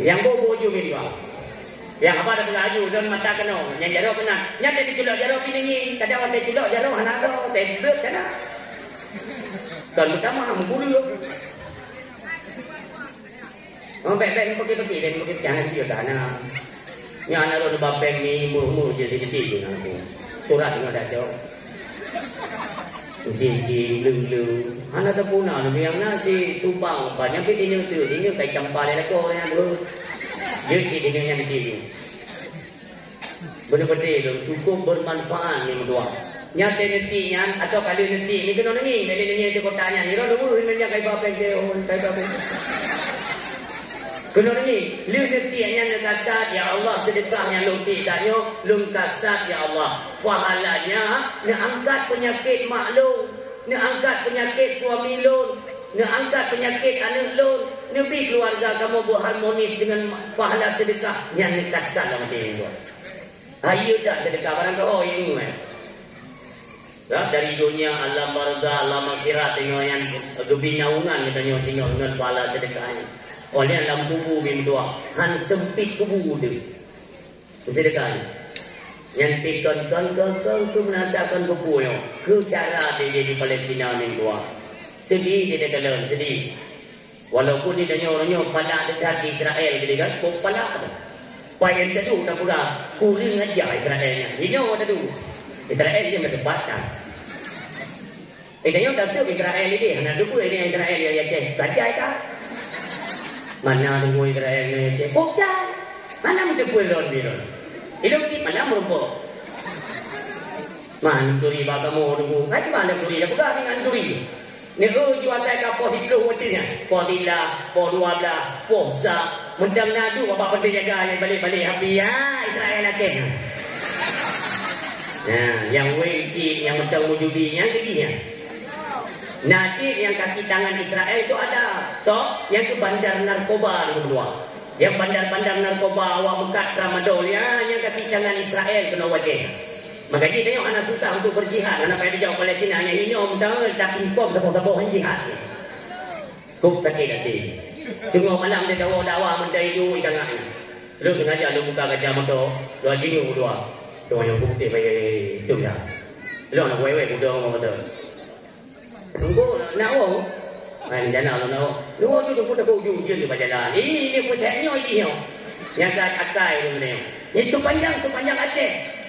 Yang bodoh juga. Yang apa ada pelaju dan mata kena, yang jaro kena. Yang tadi culak jaro piningin, kadang orang culak jaro anak tu, tebel kena. Dan pertama memburu. Baik-baik ni pakai tepi dan pakai jangan dia tak nak. Yang anak tu bapeng ni murmur je di tu nanti. Surat ni ada jauh. Jing lung. Anak tu punah ni yang nasi tubang banyak pergi ni kayak campur dia kau yang tu. Jadi dengan yang begini. Benar-benar cukup bermanfaat ni berdua. Nyata nantinya atau kali nanti ni kena nanti. Dari nanti dia kotanya ni roda ni banyak kayak apa yang kena nanti. Lu nanti yang kasat ya Allah sedekah yang lunti tanya lung kasat ya Allah. Fahalanya nak angkat penyakit maklum, nak angkat penyakit suami lun. Nak angkat penyakit anak lun, nabi keluarga kamu berharmonis dengan pahala sedekah yang kasar dalam diri tuan. Ayo tak sedekah barang kau ini dari dunia alam barzah, alam akhirat tengok yang lebih nyaungan katanya sehingga dengan pahala sedekahnya. Oleh dalam kubur berdua, han sempit kubur tu. Sedekahnya. Yang pikirkan kau menasakan kubur ke cara dia di Palestina ni dua. Sedih dia dalam sedih. Walaupun dia tanya orangnya palak dekat di Israel gitu kan, kok palak tu. Payen tu tak pula kuring aja Israelnya. Ini orang tu. Israel dia berdebatkan. Tengok dah siap Israel ini. Anak lupa ini Israel yang Aceh. Belajar kah? Mana tunggu Israel ni Aceh? Bocah. Mana mesti pulang ni? Hidup di mana merumpuk? Mana turi bagamu tunggu? Mana turi? Dah pegang dengan turi. Ni jual tak kapal hidup waktunya. Pos 3, pos 12, pos sak. Macam nadu bapak penting jaga yang balik-balik api ya Israel Aceh. Nah, yang wenci, yang betul wujudi, yang kejinya. Nasib yang kaki tangan Israel itu ada. So, yang ke bandar narkoba itu kedua. Yang bandar-bandar narkoba awak mekat Tramadol ya, yang kaki tangan Israel kena wajah. Maka dia tengok anak susah untuk berjihad. Anak payah jauh Palestina hanya ini om tahu tak impom sabuk-sabuk yang jihad. Kuk sakit hati. Cuma malam dia dakwah mentai itu tengah ni. Lu sengaja lu buka kaca motor, dua jingu dua. Dua yang putih baik tu dah. Lu nak wewe muda motor. Tunggu nak awak. Kan jana lu nak. Lu tu tu tak ujung je di jalan. Ini pun seknya ini. Yang kat akai tu ni. Ni sepanjang Aceh.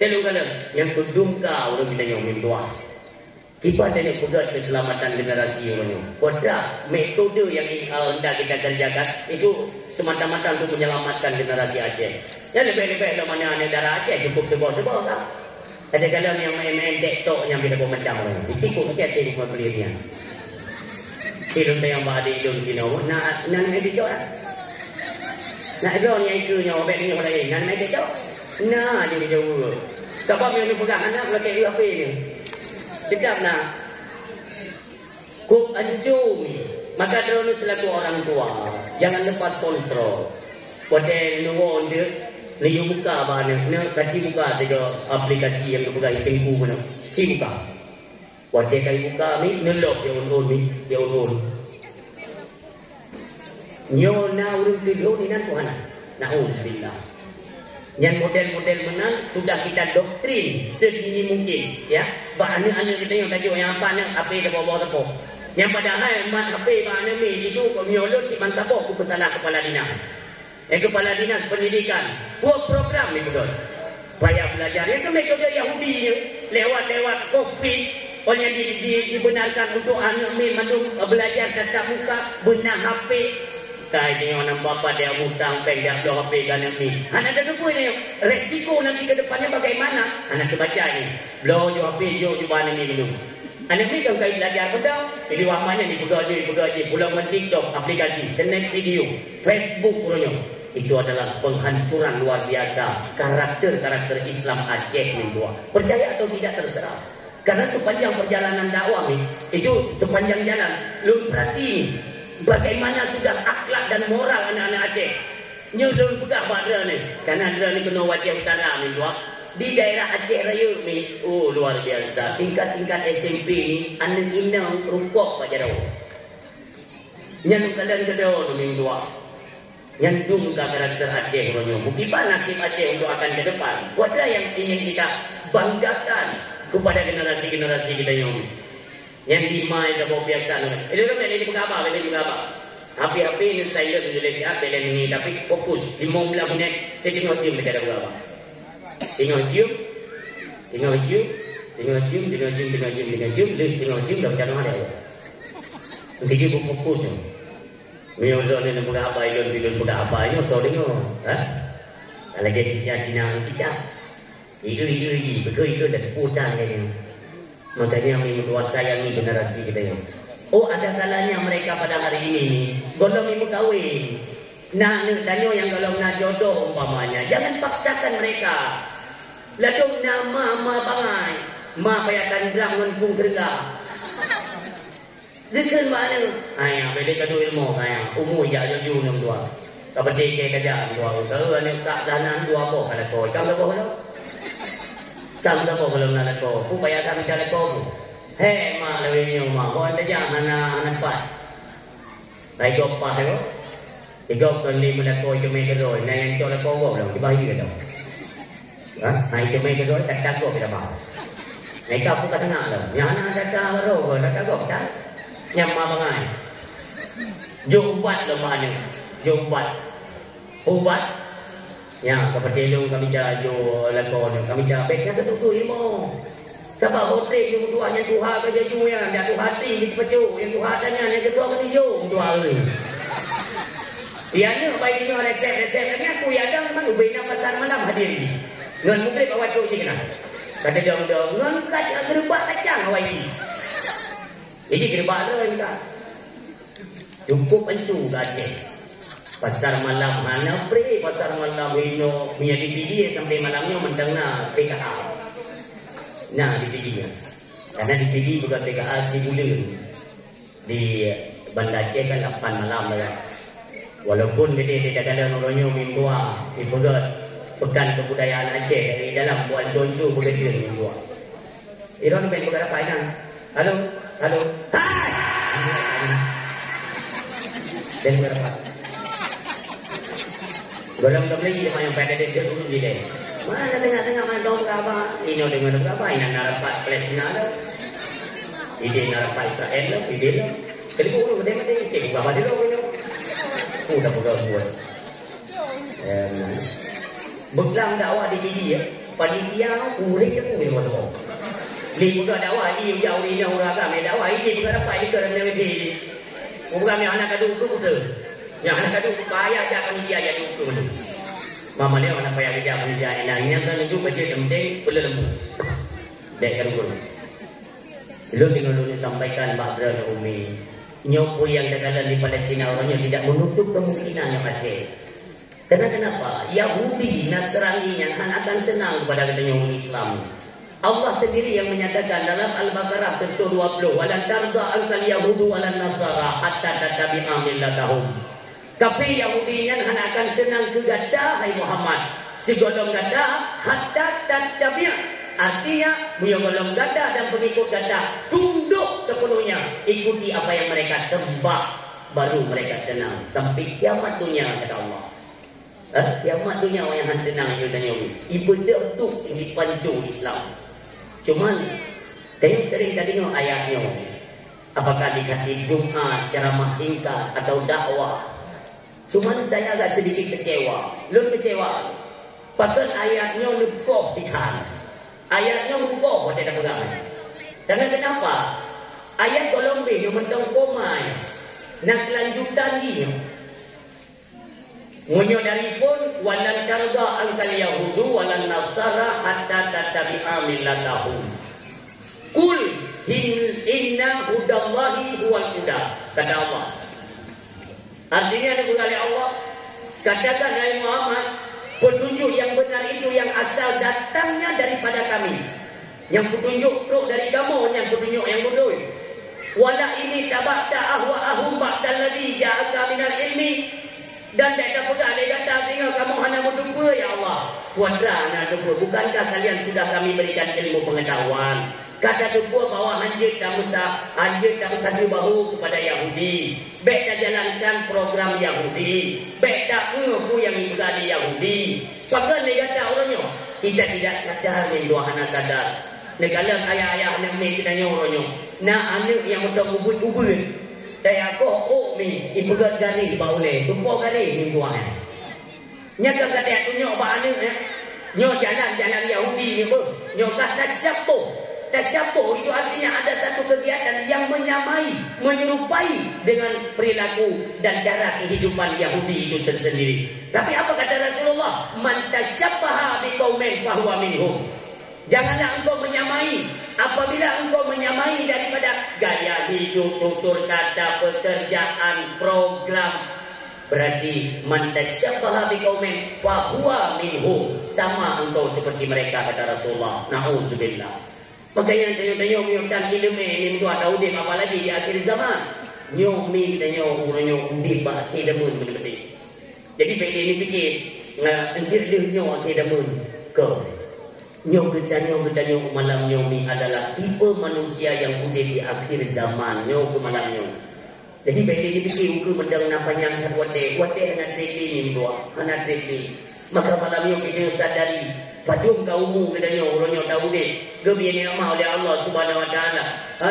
Selalu kata yang kedungka orang kita yang mintua. Kita ada pegat keselamatan generasi orang. Pada metode yang hendak kita kerjakan itu semata-mata untuk menyelamatkan generasi Aceh. Yang lebih-lebih mana negara Aceh cukup tebal-tebal tak? Kadang-kadang yang main-main TikTok yang bila macam orang. Itu pun kita tidak boleh belinya. Silun yang berada di sini. Nak main TikTok lah. Nak ada ni ikunya obek ni orang lain. Nak main TikTok. Nah, dia jauh. Sebab yang pegang anak letak dia apa ni? Sedap nak. Kuk ancung. Maka drone selaku orang tua, jangan lepas kontrol. Pada nuwon dia, ni buka mana? Ni kasih buka tiga aplikasi yang pegang cengku mana? Si buka. Pada kai buka ni nelok dia unun ni, dia unun. Nyo na urut video ni nan Tuhan. Nauzubillah. Yang model-model menang sudah kita doktrin segini mungkin ya. Anak-anak kita yang tajuk yang apa nak apa dia bawa tepuk. Yang padahal mat HP mana ni itu miolot si mantabo ku pesalah kepala dinas. Kepala dinas pendidikan buat program ni betul. Payah belajar itu metode Yahudi ni lewat Covid oleh dibenarkan untuk anak ni belajar tatap muka benar HP. Kaya ni orang bapa dia hutang pendak dah HP kan ni. Anak ada apa ni? Resiko nanti ke depannya bagaimana? Anak terbaca ni. Blow jo HP jo mana ni dulu. Anak ni kan kaya belajar pedang, pilih wamanya ni pegang je. Pulang ke TikTok aplikasi, snap video, Facebook punya. Itu adalah penghancuran luar biasa karakter Islam Aceh ni tua. Percaya atau tidak terserah. Karena sepanjang perjalanan dakwah ni, itu sepanjang jalan, lu perhati bagaimana sudah akhlak dan moral anak-anak Aceh. Nyusun pegang pada ni. Karena dia ni kena wajah utara ni tua. Di daerah Aceh Raya ni, oh luar biasa. Tingkat-tingkat SMP ni, anak inang rukuk pada jauh. Yang kalian kedua ni tua. Nyandung karakter Aceh orangnya. Bagaimana nasib Aceh untuk akan ke depan. Ada yang ingin kita banggakan kepada generasi-generasi kita yang yang dimai ke bawah biasa ni. Ini orang ni bukan apa, beli bukan apa. Api-api ni silent Indonesia beli ni tapi fokus 15 minit saya tengok jam dekat ada apa. Tengok jam, list tengok jam dah macam mana dia. Nanti dia fokus ni. Miolon ni bukan apa, ilon bukan apa, ini so tengok. Kalau dia Cina kita. Itu betul dah putar ni. Makanya kami menguasai generasi kita yang. Oh ada kalanya mereka pada hari ini ni golong ibu kahwin. Nak danyo yang golong nak jodoh umpamanya. Jangan paksakan mereka. Ladung nama ma bangai. Ma payakan dram ngan pung kerga. Dekan mana? Ayah beli kadu ilmu ayah. Umur ya jujur nam dua. Kapati ke kerja dua. Kalau ane tak danan dua apa kalau kau. Kamu apa kalau? Kamu tak boleh nak kau, upaya kami cari kau. Hei, mak lewi ni mak, kau ada jangan anak pat. Baik kau pat kau, ikut kali mula kau cuma kedua, ni yang kau nak kau belum dibagi kedua. Hai cuma kedua tak kau kita mak. Ni kau pun kata nak lah, yang anak ada baru kau tak kau tak. Yang mak bangai. Jumbat lemah ni, jumbat, ubat. Ya, kepada lu kami dah jo lakon, kami dah baca tu ilmu. Sebab hotel yang Tuhan yang Tuhan kerja ju yang dah Tuhan ting di pecuk yang Tuhan tanya yang ketua kan hijau Tuhan ni. Ianya baik dia resep kan aku ya dah memang ubina pasar malam hadir. Ngan mungkin awak tu je kena. Kata dia ngan kat gerbak kacang awak ini. Jadi gerbak dah enggak. Cukup pencu Aceh. Pasar malam mana pre pasar malam Wino punya DVD sampai malamnya mendengar PKA. Nah DVD-nya. Karena DVD bukan PKA Sibulir. Di Banda Aceh kan 8 malam lah. Walaupun dia tidak ada orangnya mingguan di pekan kebudayaan Aceh dari dalam buat concu bekerja mingguan. Iron main berapa kan? Halo. Hai. Dan berapa? Golong lagi dia yang pada dia dulu dia. Mana tengah-tengah mana dong apa? Ini dengan apa? Ini narapat Palestina ada. Ide narapat Israel lah, ide lah. Jadi gua udah mati, kita apa dia dulu? Udah buat. Beklang dakwah di dia, panitia urip aku ni motor. Ni buka dakwah ini jauh ini orang kami dakwah ini bukan apa ini kerana ini. Bukan yang anak kadu betul. Yang anak kadu payah dia panitia jadi betul. Mama dia anak payah dia panitia enaknya kan itu baca penting boleh lembu. Dek kadu. Lu tinggal dulu sampaikan Pak Brother Umi. Nyopo yang dagalan di Palestina orangnya tidak menutup kemungkinan yang Aceh. Karena kenapa? Yahudi, Nasrani yang akan senang kepada katanya orang Islam. Allah sendiri yang menyatakan dalam Al-Baqarah 120, "Walan tarda ankal yahudu walan nasara hatta tattabi'a millatahum." Kafir Yahudinya akan senang ke gada hai Muhammad. Si golong gada hatta tattabi'a. Artinya, golong gada dan pengikut gada tunduk sepenuhnya, ikuti apa yang mereka sembah, baru mereka tenang sampai kiamat dunia kata Allah. Kiamat dunia orang yang tenang itu dan yogi. Ibadah tu dipancu Islam. Cuman, saya sering tadi tengok ayatnya. Apakah dikasih Jumat, ceramah singkat atau dakwah? Cuman saya agak sedikit kecewa. Lu kecewa. Bahkan ayatnya lekoh dikhan. Ayatnya lupa buat dia pegangan. Karena kenapa? Ayat golong B yang mentang komai. Nak kelanjutan dia. Munyo dari pun walan tarda ankal yahudu walan nasara hatta tattabi'a millatahum. Qul inna hudallahi huwal huda. Kata Allah. Artinya ada oleh Allah. Katakan hai Muhammad, petunjuk yang benar itu yang asal datangnya daripada kami. Yang petunjuk roh dari kamu, yang petunjuk yang betul. Wala ini tabakta ahwa'ahum ba'dal ladzi ja'aka minal ilmi. Dan tak pegang dia kata sehingga kamu hanya berduka ya Allah. Putra nak duka. Bukankah kalian sudah kami berikan ilmu pengetahuan? Kata duka bahawa hanjir tak bersatu bahu kepada Yahudi. Baik tak jalankan program Yahudi. Baik tak mengaku yang berada Yahudi. Pakai dia kata orangnya. Kita tidak sadar ni dua anak sadar. Negara ayah-ayah anak ni kita tanya orangnya. Nak anak yang betul ubud-ubud. Saya aku ni ibarat garis bauleh, tumpuk garis ni tuan. Nyaka kata tunjuk anak ya. Nyo jalan Yahudi ni pun. Nyo kata Tasyabuh itu artinya ada satu kegiatan yang menyamai, menyerupai dengan perilaku dan cara kehidupan Yahudi itu tersendiri. Tapi apa kata Rasulullah? Man tasyabbaha biqaumin fahuwa minhum. Janganlah engkau menyamai. Apabila engkau menyamai daripada gaya hidup, tutur kata, pekerjaan, program, berarti man tasyabbaha biqaumin fahuwa minhum. Sama engkau seperti mereka kata Rasulullah. Nauzubillah. Makanya tanya-tanya dan ilmu ini tuan tahu dia apa lagi di akhir zaman. Nyomi tanya orangnya di akhir zaman betul-betul. Jadi pilih ini fikir anjir dia nyo akhir zaman ke. Nyo ketanya malam nyomi adalah tipe manusia yang udah di akhir zaman. Nyo ke malam nyo. Jadi pilih ini fikir ukur mendang napa yang wate dengan ini tuan. Anak ini. Maka malam nyo kita sadari padung kaumu katanya orangnya tahu deh. Gebiar nikmat oleh Allah Subhanahu Wa Taala.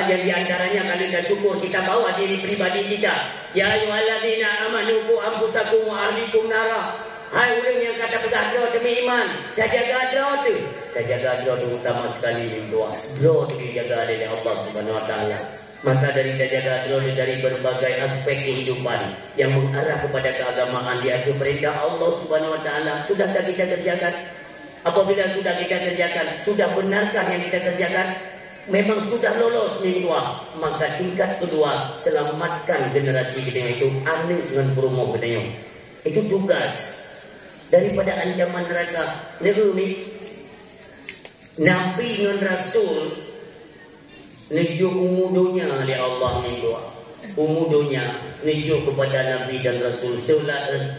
Yang di antaranya kalau kita syukur kita bawa diri pribadi kita. Ya ayyuhalladzina amanu qu anfusakum wa ahlikum nara. Hai orang yang kata bergadra demi iman, tak jaga draw tu. Tak jaga draw tu utama sekali dua. Draw tu dijaga oleh Allah Subhanahu Wa Taala. Maka dari jaga draw dari berbagai aspek kehidupan yang mengarah kepada keagamaan diatur perintah Allah Subhanahu Wa Taala. Sudahkah kita kerjakan? Apabila sudah kita kerjakan, sudah benarkah yang kita kerjakan? Memang sudah lolos nih dua. Maka tingkat kedua, selamatkan generasi kita itu ane dengan perumoh kita. Itu tugas daripada ancaman neraka. Negeri Nabi dengan Rasul nejo umudonya oleh Allah nih dua. Umudonya nejo kepada Nabi dan Rasul.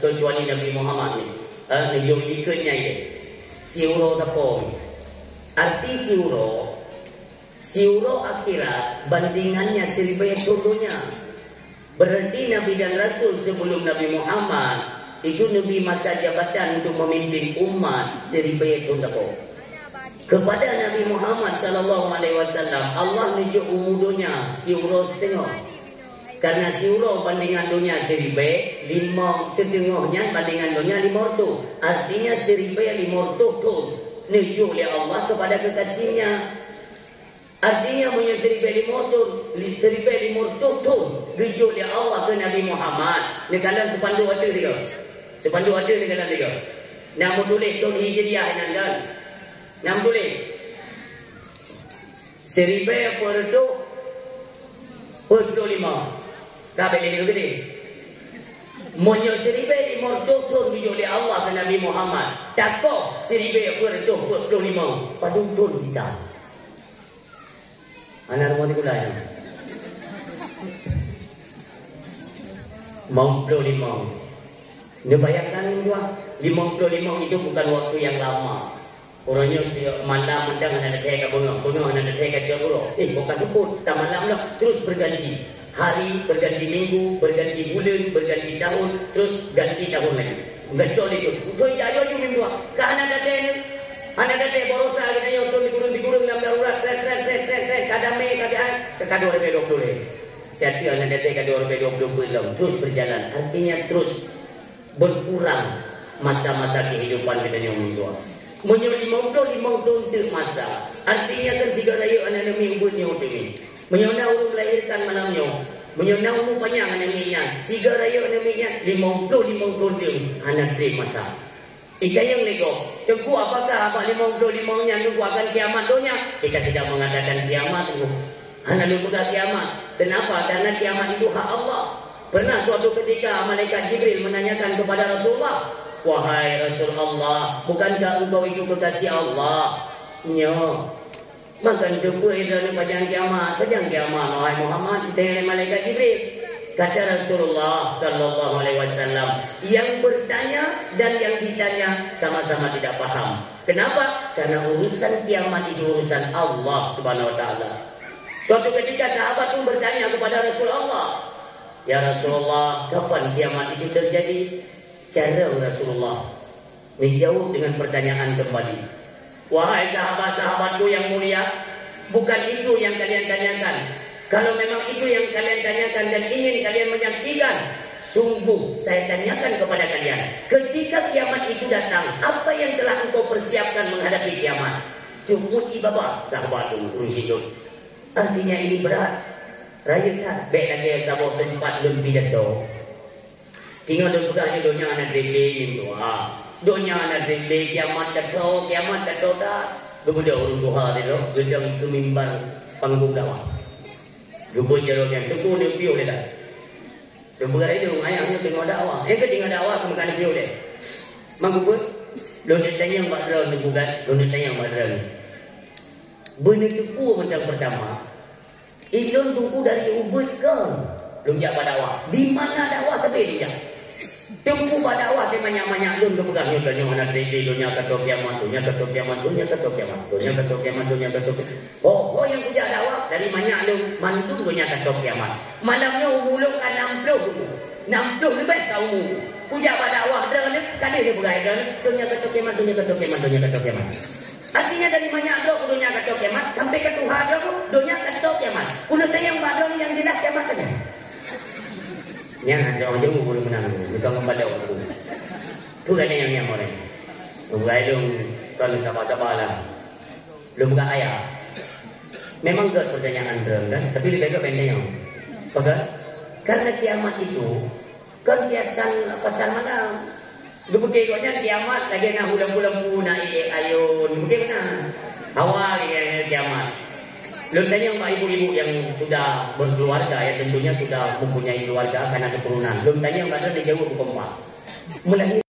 Kecuali Nabi Muhammad nih. Nejo ikutnya ini. Siuro tapo. Arti siuro akhirat bandingannya seribu turunnya. Berarti Nabi dan Rasul sebelum Nabi Muhammad itu Nabi masa jabatan untuk memimpin umat seribu turun. Kepada Nabi Muhammad sallallahu alaihi wasallam Allah nunjuk umudonya siuro setengah. Karena siuro bandingan dunia seribu lima setengahnya bandingan dunia lima tu. Artinya seribu lima tu nunjuk oleh Allah kepada kekasihnya. Artinya punya seribu lima tu nunjuk oleh Allah ke Nabi Muhammad. Ni kalan sepandu ada tiga. Sepandu ada ni kalan tiga. Nama tulis tahun Hijriah nandan. Nama tulis seribu per lima. Dah boleh ni gede. Monyo seribu lima tu nunjuk oleh Allah ke Nabi Muhammad. Takok seribu per lima. Padu tu sisa. Anak rumah ni kulai. Mau 55. Dia bayangkan dua. 55 itu bukan waktu yang lama. Orangnya malam mentang ada teh kat bunga ada teh kat jauh. Bukan sebut tak malam lah. Terus berganti. Hari berganti minggu, berganti bulan, berganti tahun, terus ganti tahun lagi. Betul itu. So jayo tu minggu. Kan ada teh ni. Anak kata borosa kita yang turun digurung dalam darurat trek kadame kadaan kekado rp 20. Setiap anak kata kado rp 20 terus berjalan. Artinya terus berkurang masa-masa kehidupan kita yang musuh. Menyo 50 tu masa. Artinya kan tiga raya anak demi ubutnya ini. Menyo na urung melahirkan malamnya. Menyo na umur panjang anak deminya. Tiga raya anak deminya 50 tu anak trek masa. Icayang lego. Tunggu apakah abang 55 nya nunggu akan kiamat dunia? Kita tidak mengatakan kiamat itu. Hanya nunggu kiamat. Kenapa? Karena kiamat itu hak Allah. Pernah suatu ketika malaikat Jibril menanyakan kepada Rasulullah, wahai Rasulullah, bukankah engkau itu kekasih Allah? Nyo. Maka tunggu itu pajang kiamat, wahai Muhammad. Tanya malaikat Jibril. Kata Rasulullah sallallahu alaihi wasallam, yang bertanya dan yang ditanya sama-sama tidak paham. Kenapa? Karena urusan kiamat itu urusan Allah Subhanahu wa taala. Suatu ketika sahabat pun bertanya kepada Rasulullah, "Ya Rasulullah, kapan kiamat itu terjadi?" Cara Rasulullah menjawab dengan pertanyaan kembali. "Wahai sahabat-sahabatku yang mulia, bukan itu yang kalian tanyakan. Kalau memang itu yang kalian tanyakan dan ingin kalian menyaksikan, sungguh saya tanyakan kepada kalian. Ketika kiamat itu datang, apa yang telah engkau persiapkan menghadapi kiamat?" Cukup ibabah sahabat itu. Artinya ini berat. Raya tak baik lagi sahabat tempat lebih pidato. Tinggal dan pegahnya dunia anak dendeng itu. Dunia anak dendeng kiamat kata dah. Kemudian orang Tuhan itu gedang itu mimbar panggung dakwah. Jumpa jarum yang teguh dia piu dia dah. Jumpa kali itu ayahnya tengok dakwah. Tengok dakwah kemudian piu dia. Mampu pun lo dia tanya mak draw ni bukan, lo dia tanya mak draw ni. Benda teguh macam pertama. Ilon tunggu dari ubud ke? Lo jak pada dakwah. Di mana dakwah tapi dia. Tunggu pada dakwah dia banyak-banyak lo pegang dia mana trade dunia kata kiamat, dunia kata kiamat. Oh yang punya dakwah dari banyak lo mantu dunia kata kiamat. Malamnya umuluk kan 60 lebih tahu. Puja pada dakwah dia kan dia berada dunia kata kiamat. Artinya dari banyak lo dunia kata kiamat sampai ke Tuhan dia dunia kata kiamat. Kuno tayang pada ni yang jelas kiamat saja. Yang ada orang jauh boleh menang. Bukan kepada orang. Bukan yang orang. Bukan dong kalau sabar-sabar lah. Belum buka ayat. Memang gak pertanyaan kan, tapi lebih baik benteng. Oke? Karena kiamat itu kan biasan pasal mana? Dibuktikannya kiamat lagi nak bulan-bulan na ayun. Bagaimana? Awal kiamat. Belum tanya Pak ibu-ibu yang sudah berkeluarga ya tentunya sudah mempunyai keluarga karena keturunan. Belum tanya yang ada di jauh ke kompak. Mulai